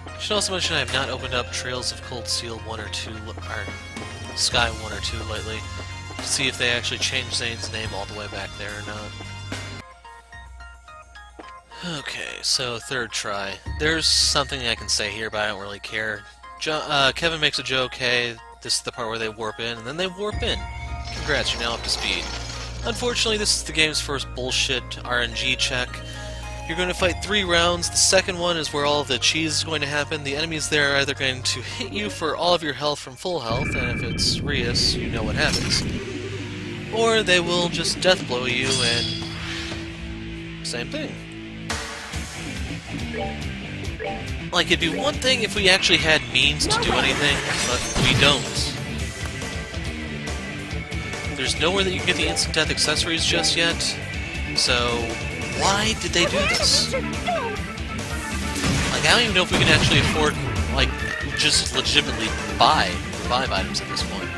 I should also mention I have not opened up Trails of Cold Steel 1 or 2, or Sky 1 or 2 lately, to see if they actually changed Zane's name all the way back there or not. Okay, so third try. There's something I can say here, but I don't really care. Kevin makes a joke, hey, this is the part where they warp in, and then they warp in. Congrats, you're now up to speed. Unfortunately, this is the game's first bullshit RNG check, You're going to fight 3 rounds. The second one is where all of the cheese is going to happen. The enemies there are either going to hit you for all of your health from full health, and if it's Ries, you know what happens. Or they will just deathblow you, and same thing. Like, it'd be one thing if we actually had means to do anything, but we don't. There's nowhere that you can get the instant death accessories just yet, so why did they do this? Like, I don't even know if we can actually afford, like, just legitimately buy revive items at this point.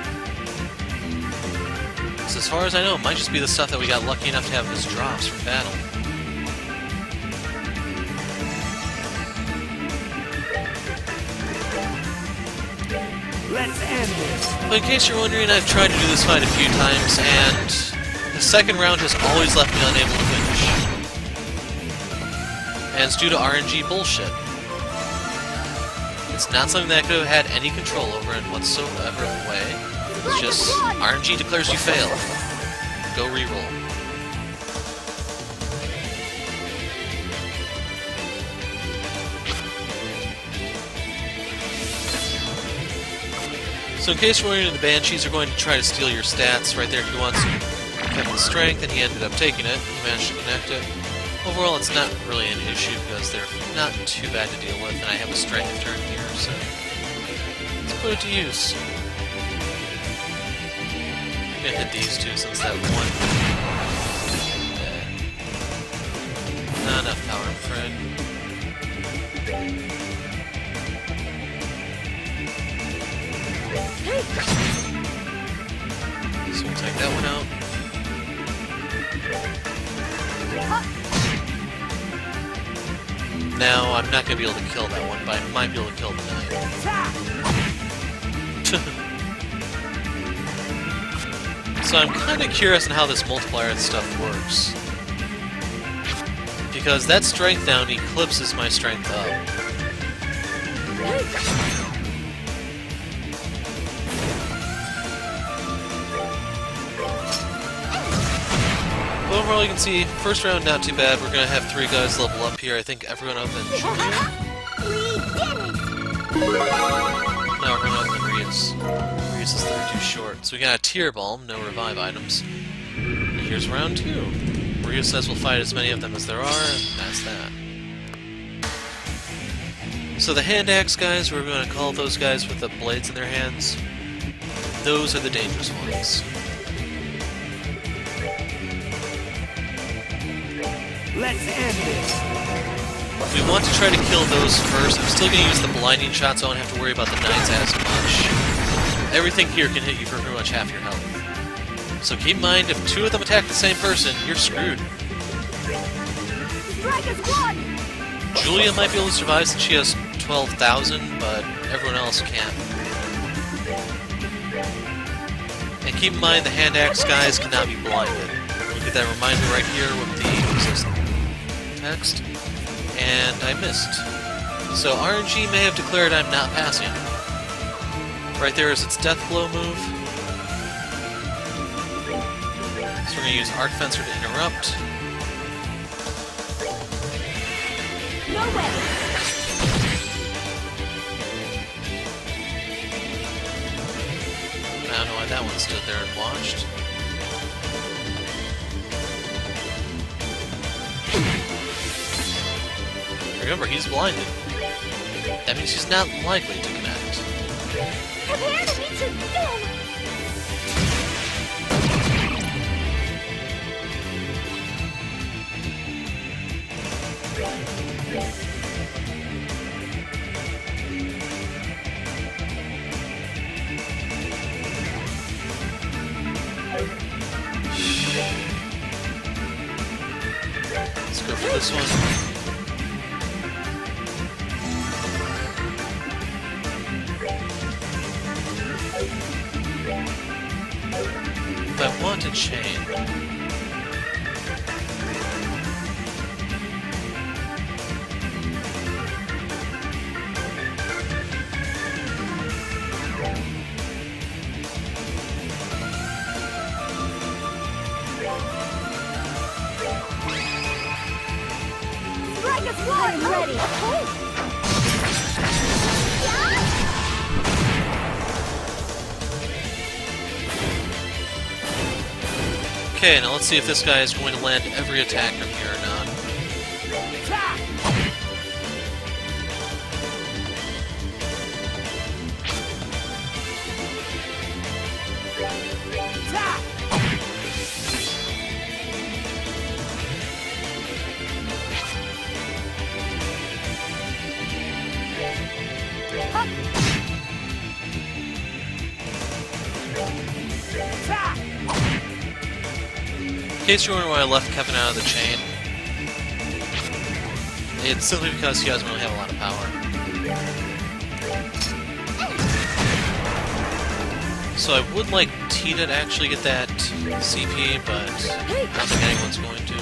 So as far as I know, it might just be the stuff that we got lucky enough to have as drops from battle. Let's end this. But in case you're wondering, I've tried to do this fight a few times, and the second round has always left me unable to finish. And it's due to RNG bullshit. It's not something that I could have had any control over in whatsoever way. It's just RNG declares you fail. Go reroll. So in case you're wondering, the Banshees are going to try to steal your stats. Right there, he wants to keep the strength, and he ended up taking it. He managed to connect it. Overall, it's not really an issue because they're not too bad to deal with, and I have a strength turn here, so let's put it to use. I'm gonna hit these two since that one. Not enough power, I'm afraid. So we'll take that one out. Now, I'm not going to be able to kill that one, but I might be able to kill the knight. So I'm kind of curious on how this multiplier and stuff works. Because that strength down eclipses my strength up. Overall, you can see, first round not too bad. We're going to have 3 guys level up here. I think everyone up in Julia. Now we're going up in Ries. Ries is 32 short. So we got a tier balm, no revive items. And here's round 2. Ries says we'll fight as many of them as there are, and that's that. So the hand axe guys, we're going to call those guys with the blades in their hands. Those are the dangerous ones. Let's end this. We want to try to kill those first. I'm still going to use the blinding shot, so I don't have to worry about the knights as much. Everything here can hit you for pretty much half your health. So keep in mind, if 2 of them attack the same person, you're screwed. Julia might be able to survive since she has 12,000, but everyone else can't. And keep in mind, the hand axe guys cannot be blinded. Look at that reminder right here with the text, and I missed. So RNG may have declared I'm not passing. Right there is its Deathblow move. So we're going to use Arc Fencer to interrupt. No way. I don't know why that one stood there and watched. Remember, he's blinded. That means he's not likely to connect. Prepare to meet your doom. Let's go for this one. If I want a chain, Okay, now let's see if this guy is going to land every attack from here or not. In case you're wondering why I left Kevin out of the chain, it's simply because he doesn't really have a lot of power. So I would like Tita to actually get that CP, but I don't think anyone's going to.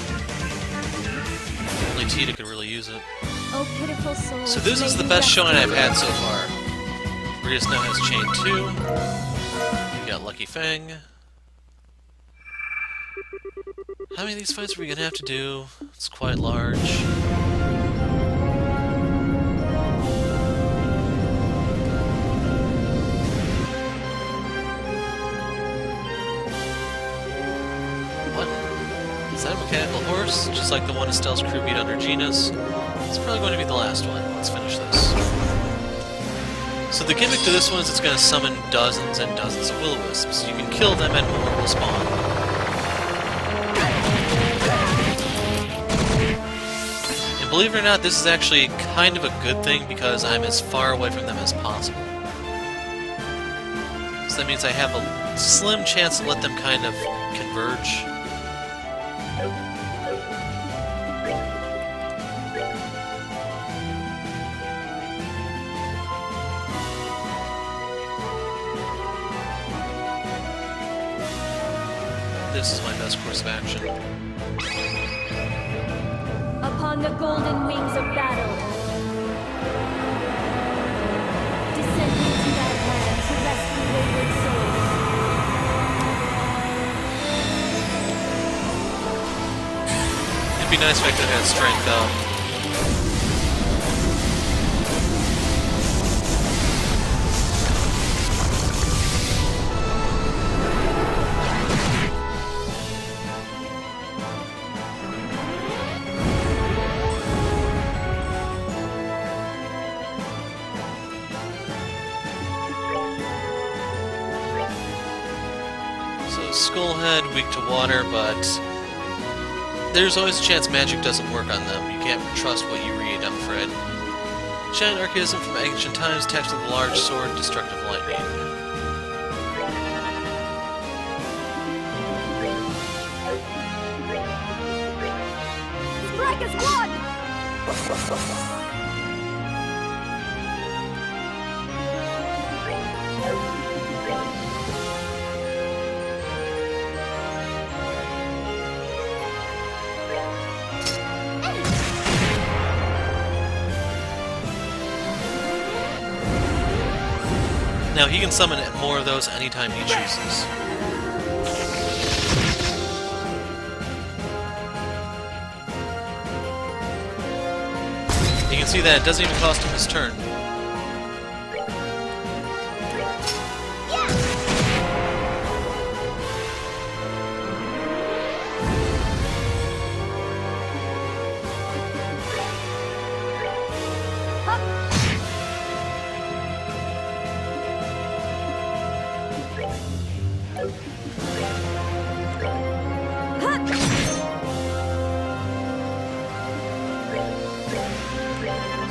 Only Tita could really use it. Oh, pitiful soul. So this is the best showing I've had so far. Rias now has chain 2. We got Lucky Fang. How many of these fights are we gonna have to do? It's quite large. What? Is that a mechanical horse? Just like the one Estelle's crew beat under Gena's? It's probably going to be the last one. Let's finish this. So the gimmick to this one is it's going to summon dozens and dozens of will-o-wisps. You can kill them and more will spawn. Believe it or not, this is actually kind of a good thing because I'm as far away from them as possible. So that means I have a slim chance to let them kind of converge. This is my best course of action. Upon the golden wings of battle, descending to that land to rescue wayward souls. It'd be nice if I could have had strength though. Skullhead, weak to water, but there's always a chance magic doesn't work on them. You can't trust what you read, I'm afraid. Giant archaism from ancient times attached with a large sword, destructive lightning. Strike as one! Now he can summon more of those anytime he chooses. You can see that it doesn't even cost him his turn.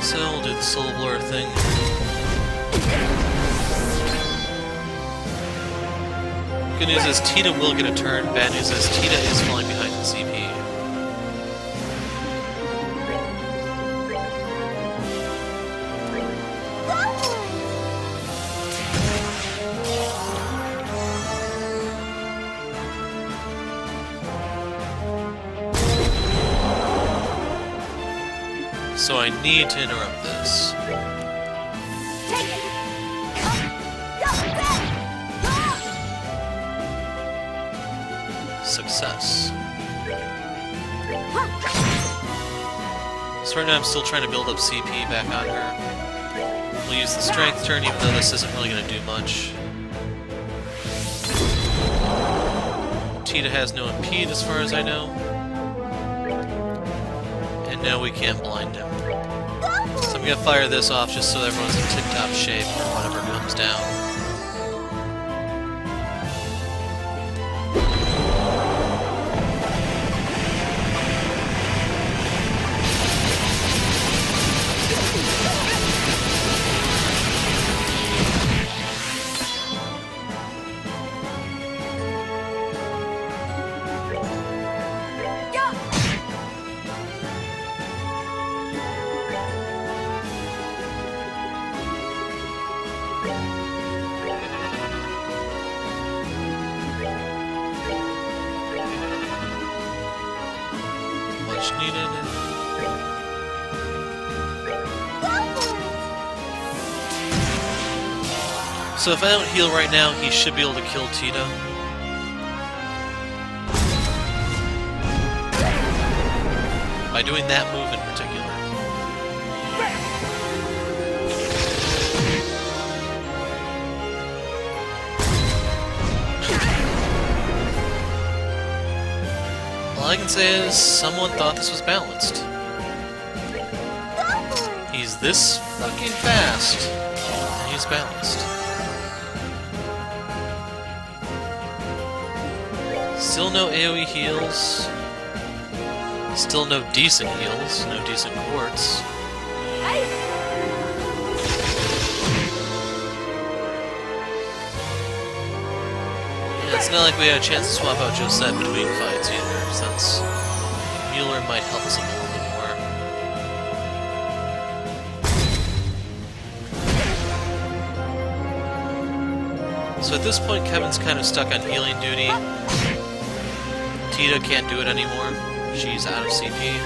So we'll do the soul blur thing. Good news is Tita will get a turn. Bad news is Tita is falling behind in CP. So I need to interrupt this. Success. So right now I'm still trying to build up CP back on her. We'll use the strength turn even though this isn't really going to do much. Tita has no impede as far as I know. And no, we can't blind him. So I'm gonna fire this off just so everyone's in tip-top shape for whatever comes down. Much needed. So if I don't heal right now, he should be able to kill Tita. By doing that move in particular. All I can say is, someone thought this was balanced. He's this fucking fast, and he's balanced. Still no AoE heals. Still no decent heals, no decent quartz. Yeah, it's not like we had a chance to swap out Josette between fights either, since Mueller might help us a little bit more. So at this point, Kevin's kind of stuck on healing duty. Tita can't do it anymore. She's out of CP.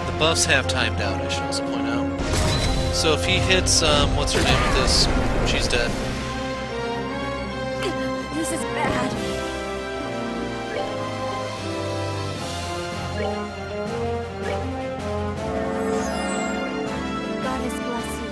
The buffs have timed out, I should also point out. So if he hits, what's her name with this, she's dead. This is bad. Goddess bless you.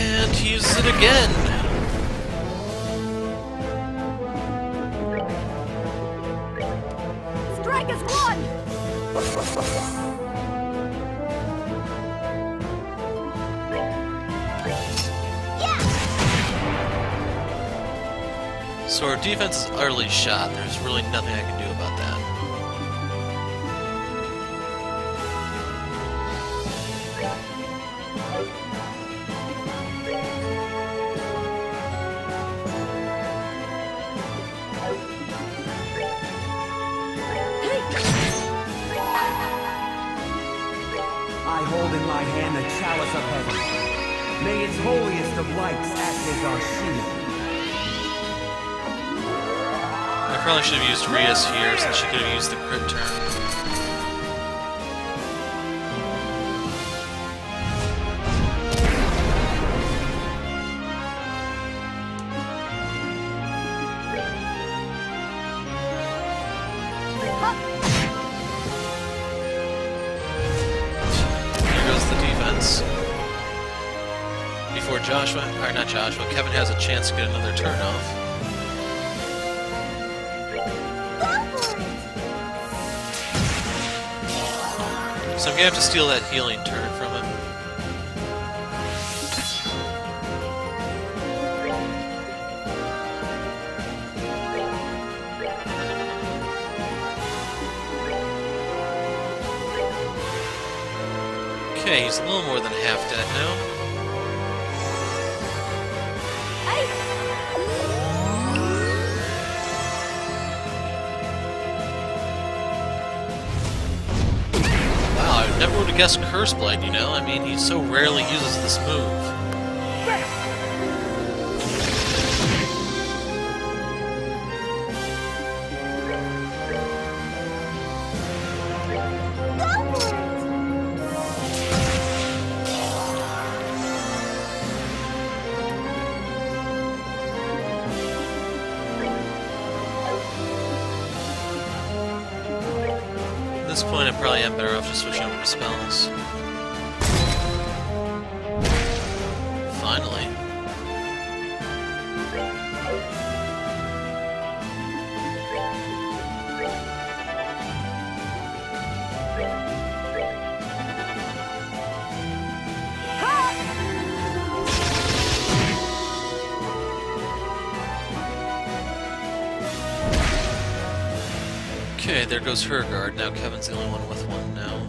And he uses it again! Strike is one! So our defense is utterly shot. There's really nothing I can do about that. I hold in my hand the chalice of heaven. May its holiest of lights act as our shield. I probably should have used Rias here since she could have used the crit turn. Here goes the defense. Before Joshua, or not Joshua, Kevin has a chance to get another turn off. So I'm gonna have to steal that healing turn from him. Okay, he's a little more than half dead now. Never would have guessed Curse Blade, you know? I mean, he so rarely uses this move. this point, I probably am better off just switching over to spells. Finally. Okay, there goes her guard. Now Kevin's the only one with one now.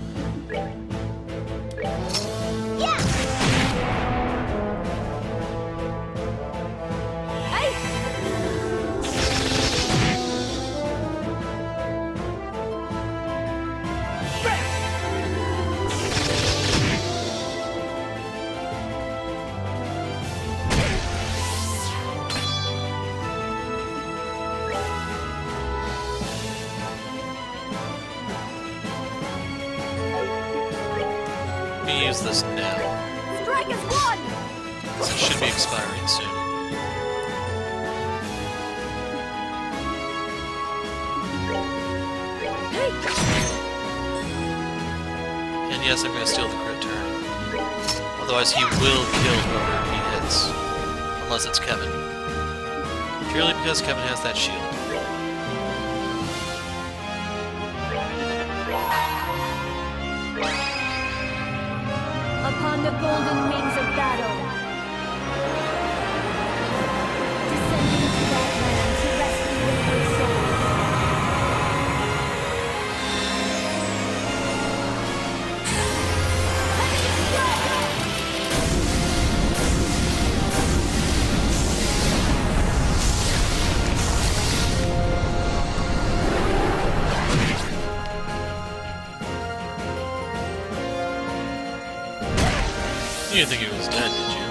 Use this now. Strike is one! So it should be expiring soon. And yes, I'm going to steal the crit turn. Otherwise he will kill whoever he hits. Unless it's Kevin. Purely because Kevin has that shield. Upon the golden wings of battle, descending to that land to rescue wicked souls. You didn't think he was dead, did you?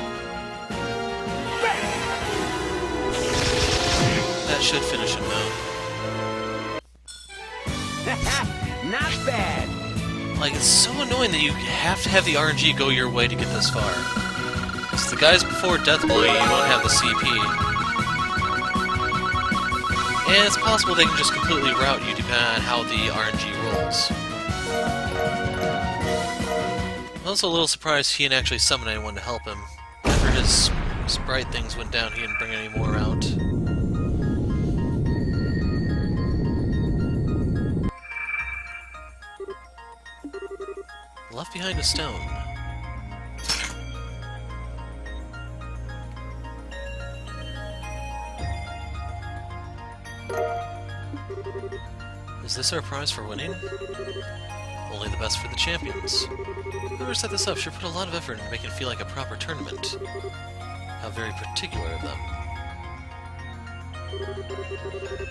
That should finish him though. Not bad. Like, it's so annoying that you have to have the RNG go your way to get this far. Because the guys before Deathblow, you won't have the CP. And it's possible they can just completely route you depending on how the RNG rolls. I'm also a little surprised he didn't actually summon anyone to help him. After his sprite things went down, he didn't bring any more out. Left behind a stone. Is this our prize for winning? Only the best for the champions. Whoever set this up sure put a lot of effort into making it feel like a proper tournament. How very particular of them.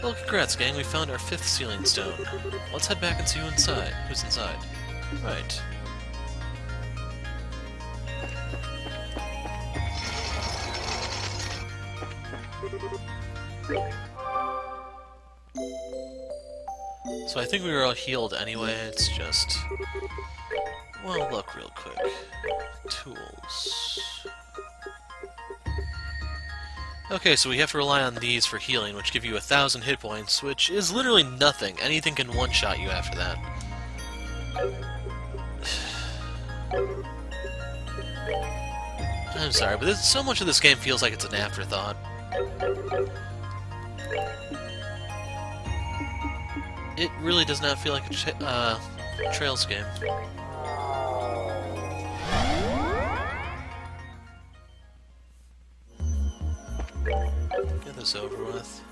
Well, congrats, gang. We found our 5th sealing stone. Let's head back and see who's inside. Right. So I think we were all healed anyway, it's just... Well, look real quick. Tools... Okay, so we have to rely on these for healing, which give you 1,000 hit points, which is literally nothing. Anything can one-shot you after that. I'm sorry, but so much of this game feels like it's an afterthought. It really does not feel like a Trails game. Get this over with.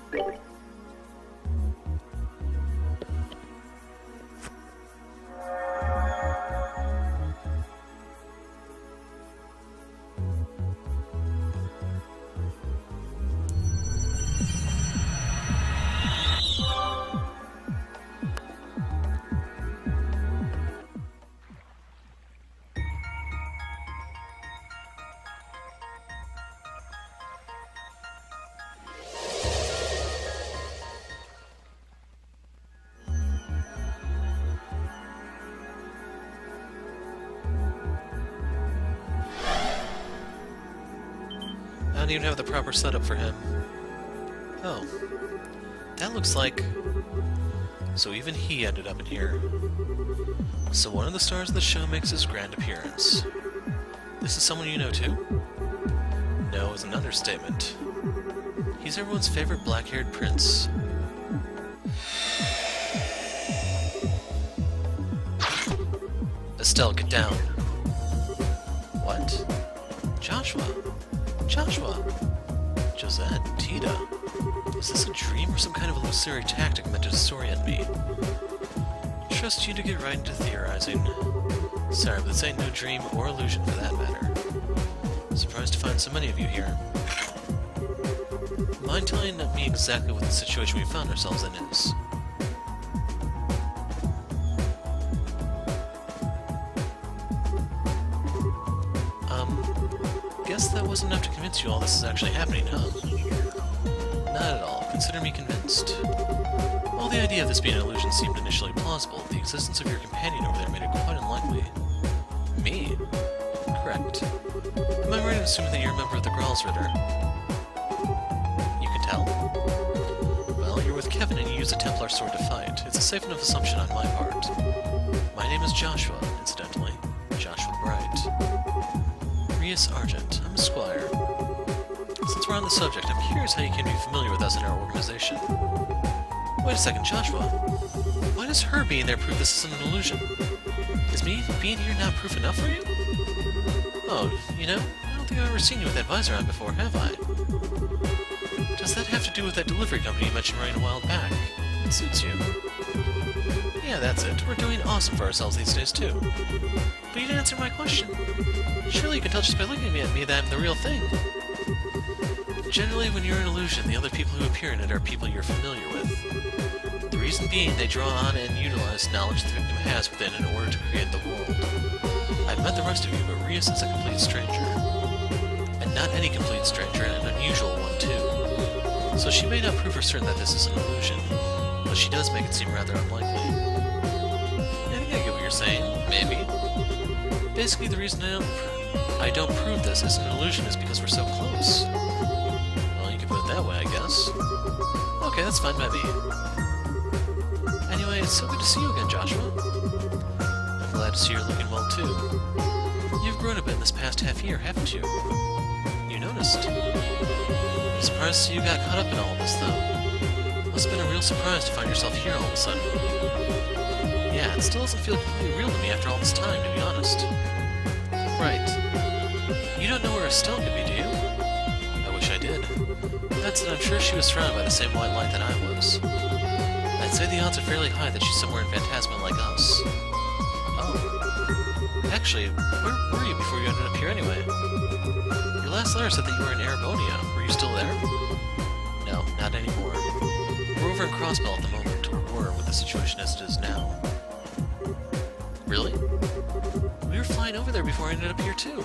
I don't even have the proper setup for him. Oh. That looks like So even he ended up in here. So one of the stars of the show makes his grand appearance. This is someone you know too? No is an understatement. He's everyone's favorite black-haired prince. Estelle, get down. What? Joshua? Joshua? Josette? Tita? Is this a dream or some kind of illusory tactic meant to disorient me? Trust you to get right into theorizing. Sorry, but this ain't no dream or illusion for that matter. Surprised to find so many of you here. Mind telling me exactly what the situation we found ourselves in is? Guess that wasn't enough to convince you all this is actually happening, huh? Not at all. Consider me convinced. While the idea of this being an illusion seemed initially plausible, the existence of your companion over there made it quite unlikely. Me? Correct. Am I right in assuming that you're a member of the Grancel? You can tell? Well, you're with Kevin and you use a Templar sword to fight. It's a safe enough assumption on my part. My name is Joshua, incidentally. Joshua Bright. Ries Argent. I'm a squire. Since we're on the subject, I'm curious how you came to be familiar with us and our organization. Wait a second, Joshua. Why does her being there prove this isn't an illusion? Is me being here not proof enough for you? Oh, you know, I don't think I've ever seen you with that visor on before, have I? Does that have to do with that delivery company you mentioned right a while back? It suits you. Yeah, that's it. We're doing awesome for ourselves these days, too. But you didn't answer my question. Surely you can tell just by looking at me that I'm the real thing. Generally, when you're an illusion, the other people who appear in it are people you're familiar with. The reason being, they draw on and utilize knowledge the victim has within in order to create the world. I've met the rest of you, but Ries is a complete stranger. And not any complete stranger, and an unusual one, too. So she may not prove for certain that this is an illusion, but she does make it seem rather unlikely. I think I get what you're saying. Maybe. Basically, the reason I don't prove this is an illusion is because we're so close. Well, you can put it that way, I guess. Okay, that's fine by me. Anyway, it's so good to see you again, Joshua. I'm glad to see you're looking well, too. You've grown a bit in this past half year, haven't you? You noticed. I'm surprised to see you got caught up in all this, though. Must have been a real surprise to find yourself here all of a sudden. Yeah, it still doesn't feel completely real to me after all this time, to be honest. Right. You don't know where Estelle could be, do you? I wish I did. That's it, I'm sure she was surrounded by the same white light that I was. I'd say the odds are fairly high that she's somewhere in Phantasma like us. Oh. Actually, where were you before you ended up here anyway? Your last letter said that you were in Erebonia. Were you still there? No, not anymore. We're over in Crossbell at the moment, or were with the situation as it is now. Really? We were flying over there before I ended up here too.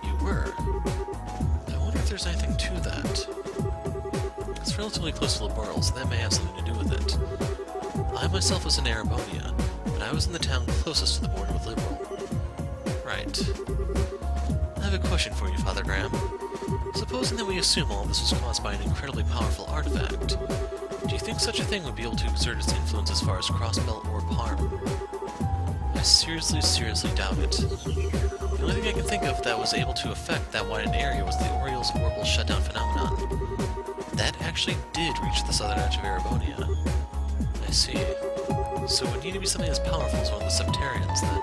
You were? I wonder if there's anything to that. It's relatively close to Laboral, so that may have something to do with it. I myself was in Erebonia, but I was in the town closest to the border with Liberal. Right. I have a question for you, Father Graham. Supposing that we assume all this was caused by an incredibly powerful artifact, do you think such a thing would be able to exert its influence as far as Crossbell or Parm? I seriously doubt it. The only thing I can think of that was able to affect that widened area was the Oriole's orbital shutdown phenomenon. That actually did reach the southern edge of Erebonia. I see. So it would need to be something as powerful as one of the Septarians, then.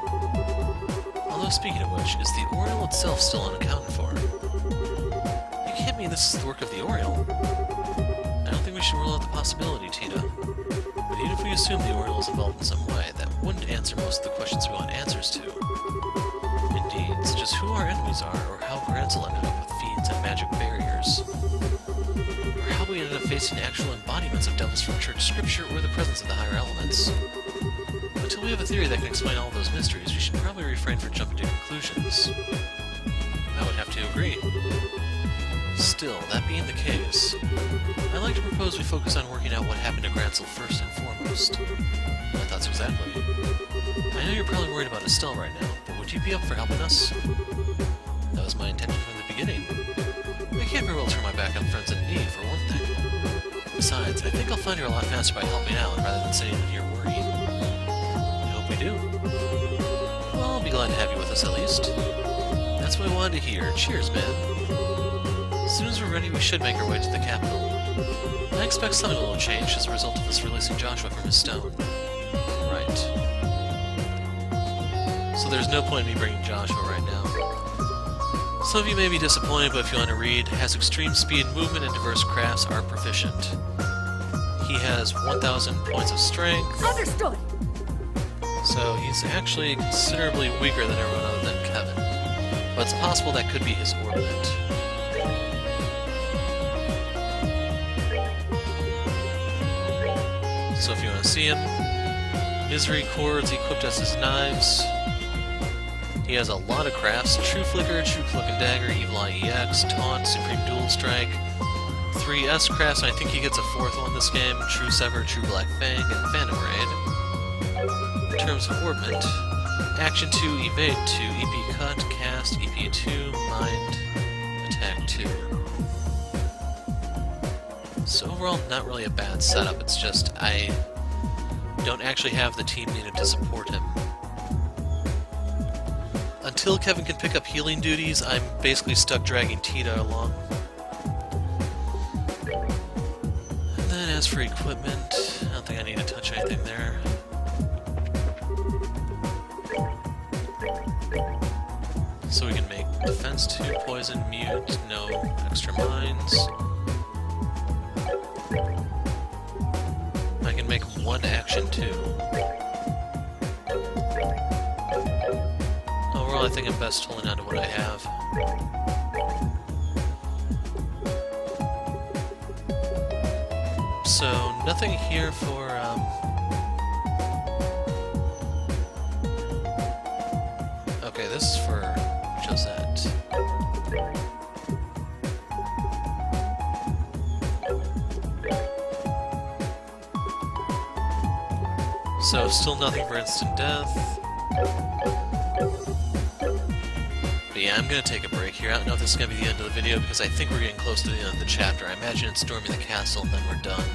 Although, speaking of which, is the Oriole itself still unaccounted for? You can't mean this is the work of the Oriole. I don't think we should rule out the possibility, Tita. But even if we assume the Oriole is involved in some way, that wouldn't answer most of the questions we want answers to. Indeed, such as who our enemies are, or how Grancel ended up with fiends and magic barriers. Or how we ended up facing actual embodiments of devils from church scripture or the presence of the higher elements. Until we have a theory that can explain all those mysteries, we should probably refrain from jumping to conclusions. I would have to agree. Still, that being the case, I'd like to propose we focus on working out what happened to Grancel first and foremost. My thoughts exactly. I know you're probably worried about Estelle right now, but would you be up for helping us? That was my intention from the beginning. I can't very well turn my back on friends in need, for one thing. Besides, I think I'll find her a lot faster by helping out rather than sitting in here worrying. I hope we do. Well, I'll be glad to have you with us at least. That's what I wanted to hear. Cheers, man. As soon as we're ready, we should make our way to the capital. I expect something will change as a result of us releasing Joshua from his stone. Right. So there's no point in me bringing Joshua right now. Some of you may be disappointed, but if you want to read, has extreme speed, movement, and diverse crafts, are proficient. He has 1,000 points of strength. Understood. So he's actually considerably weaker than everyone other than Kevin. But it's possible that could be his orbit. So if you want to see him, Misery Cords equipped as his knives. He has a lot of crafts: True Flicker, True Cloak and Dagger, Evil Eye EX, Taunt, Supreme Dual Strike, 3 S crafts, and I think he gets a 4th one this game: True Sever, True Black Fang, and Phantom Raid. In terms of orbment, Action 2, Evade 2, EP Cut, Cast, EP 2, Mind, Attack 2. So overall, not really a bad setup, it's just I don't actually have the team needed to support him. Until Kevin can pick up healing duties, I'm basically stuck dragging Tita along. And then as for equipment, I don't think I need to touch anything there. So we can make Defense 2, Poison, Mute, no extra mines. I can make 1 action 2. Overall, I think I'm best holding on to what I have. So, nothing here for, okay, this is for Josette. So, still nothing for instant death. But yeah, I'm gonna take a break here. I don't know if this is gonna be the end of the video because I think we're getting close to the end of the chapter. I imagine it's storming the castle and then we're done.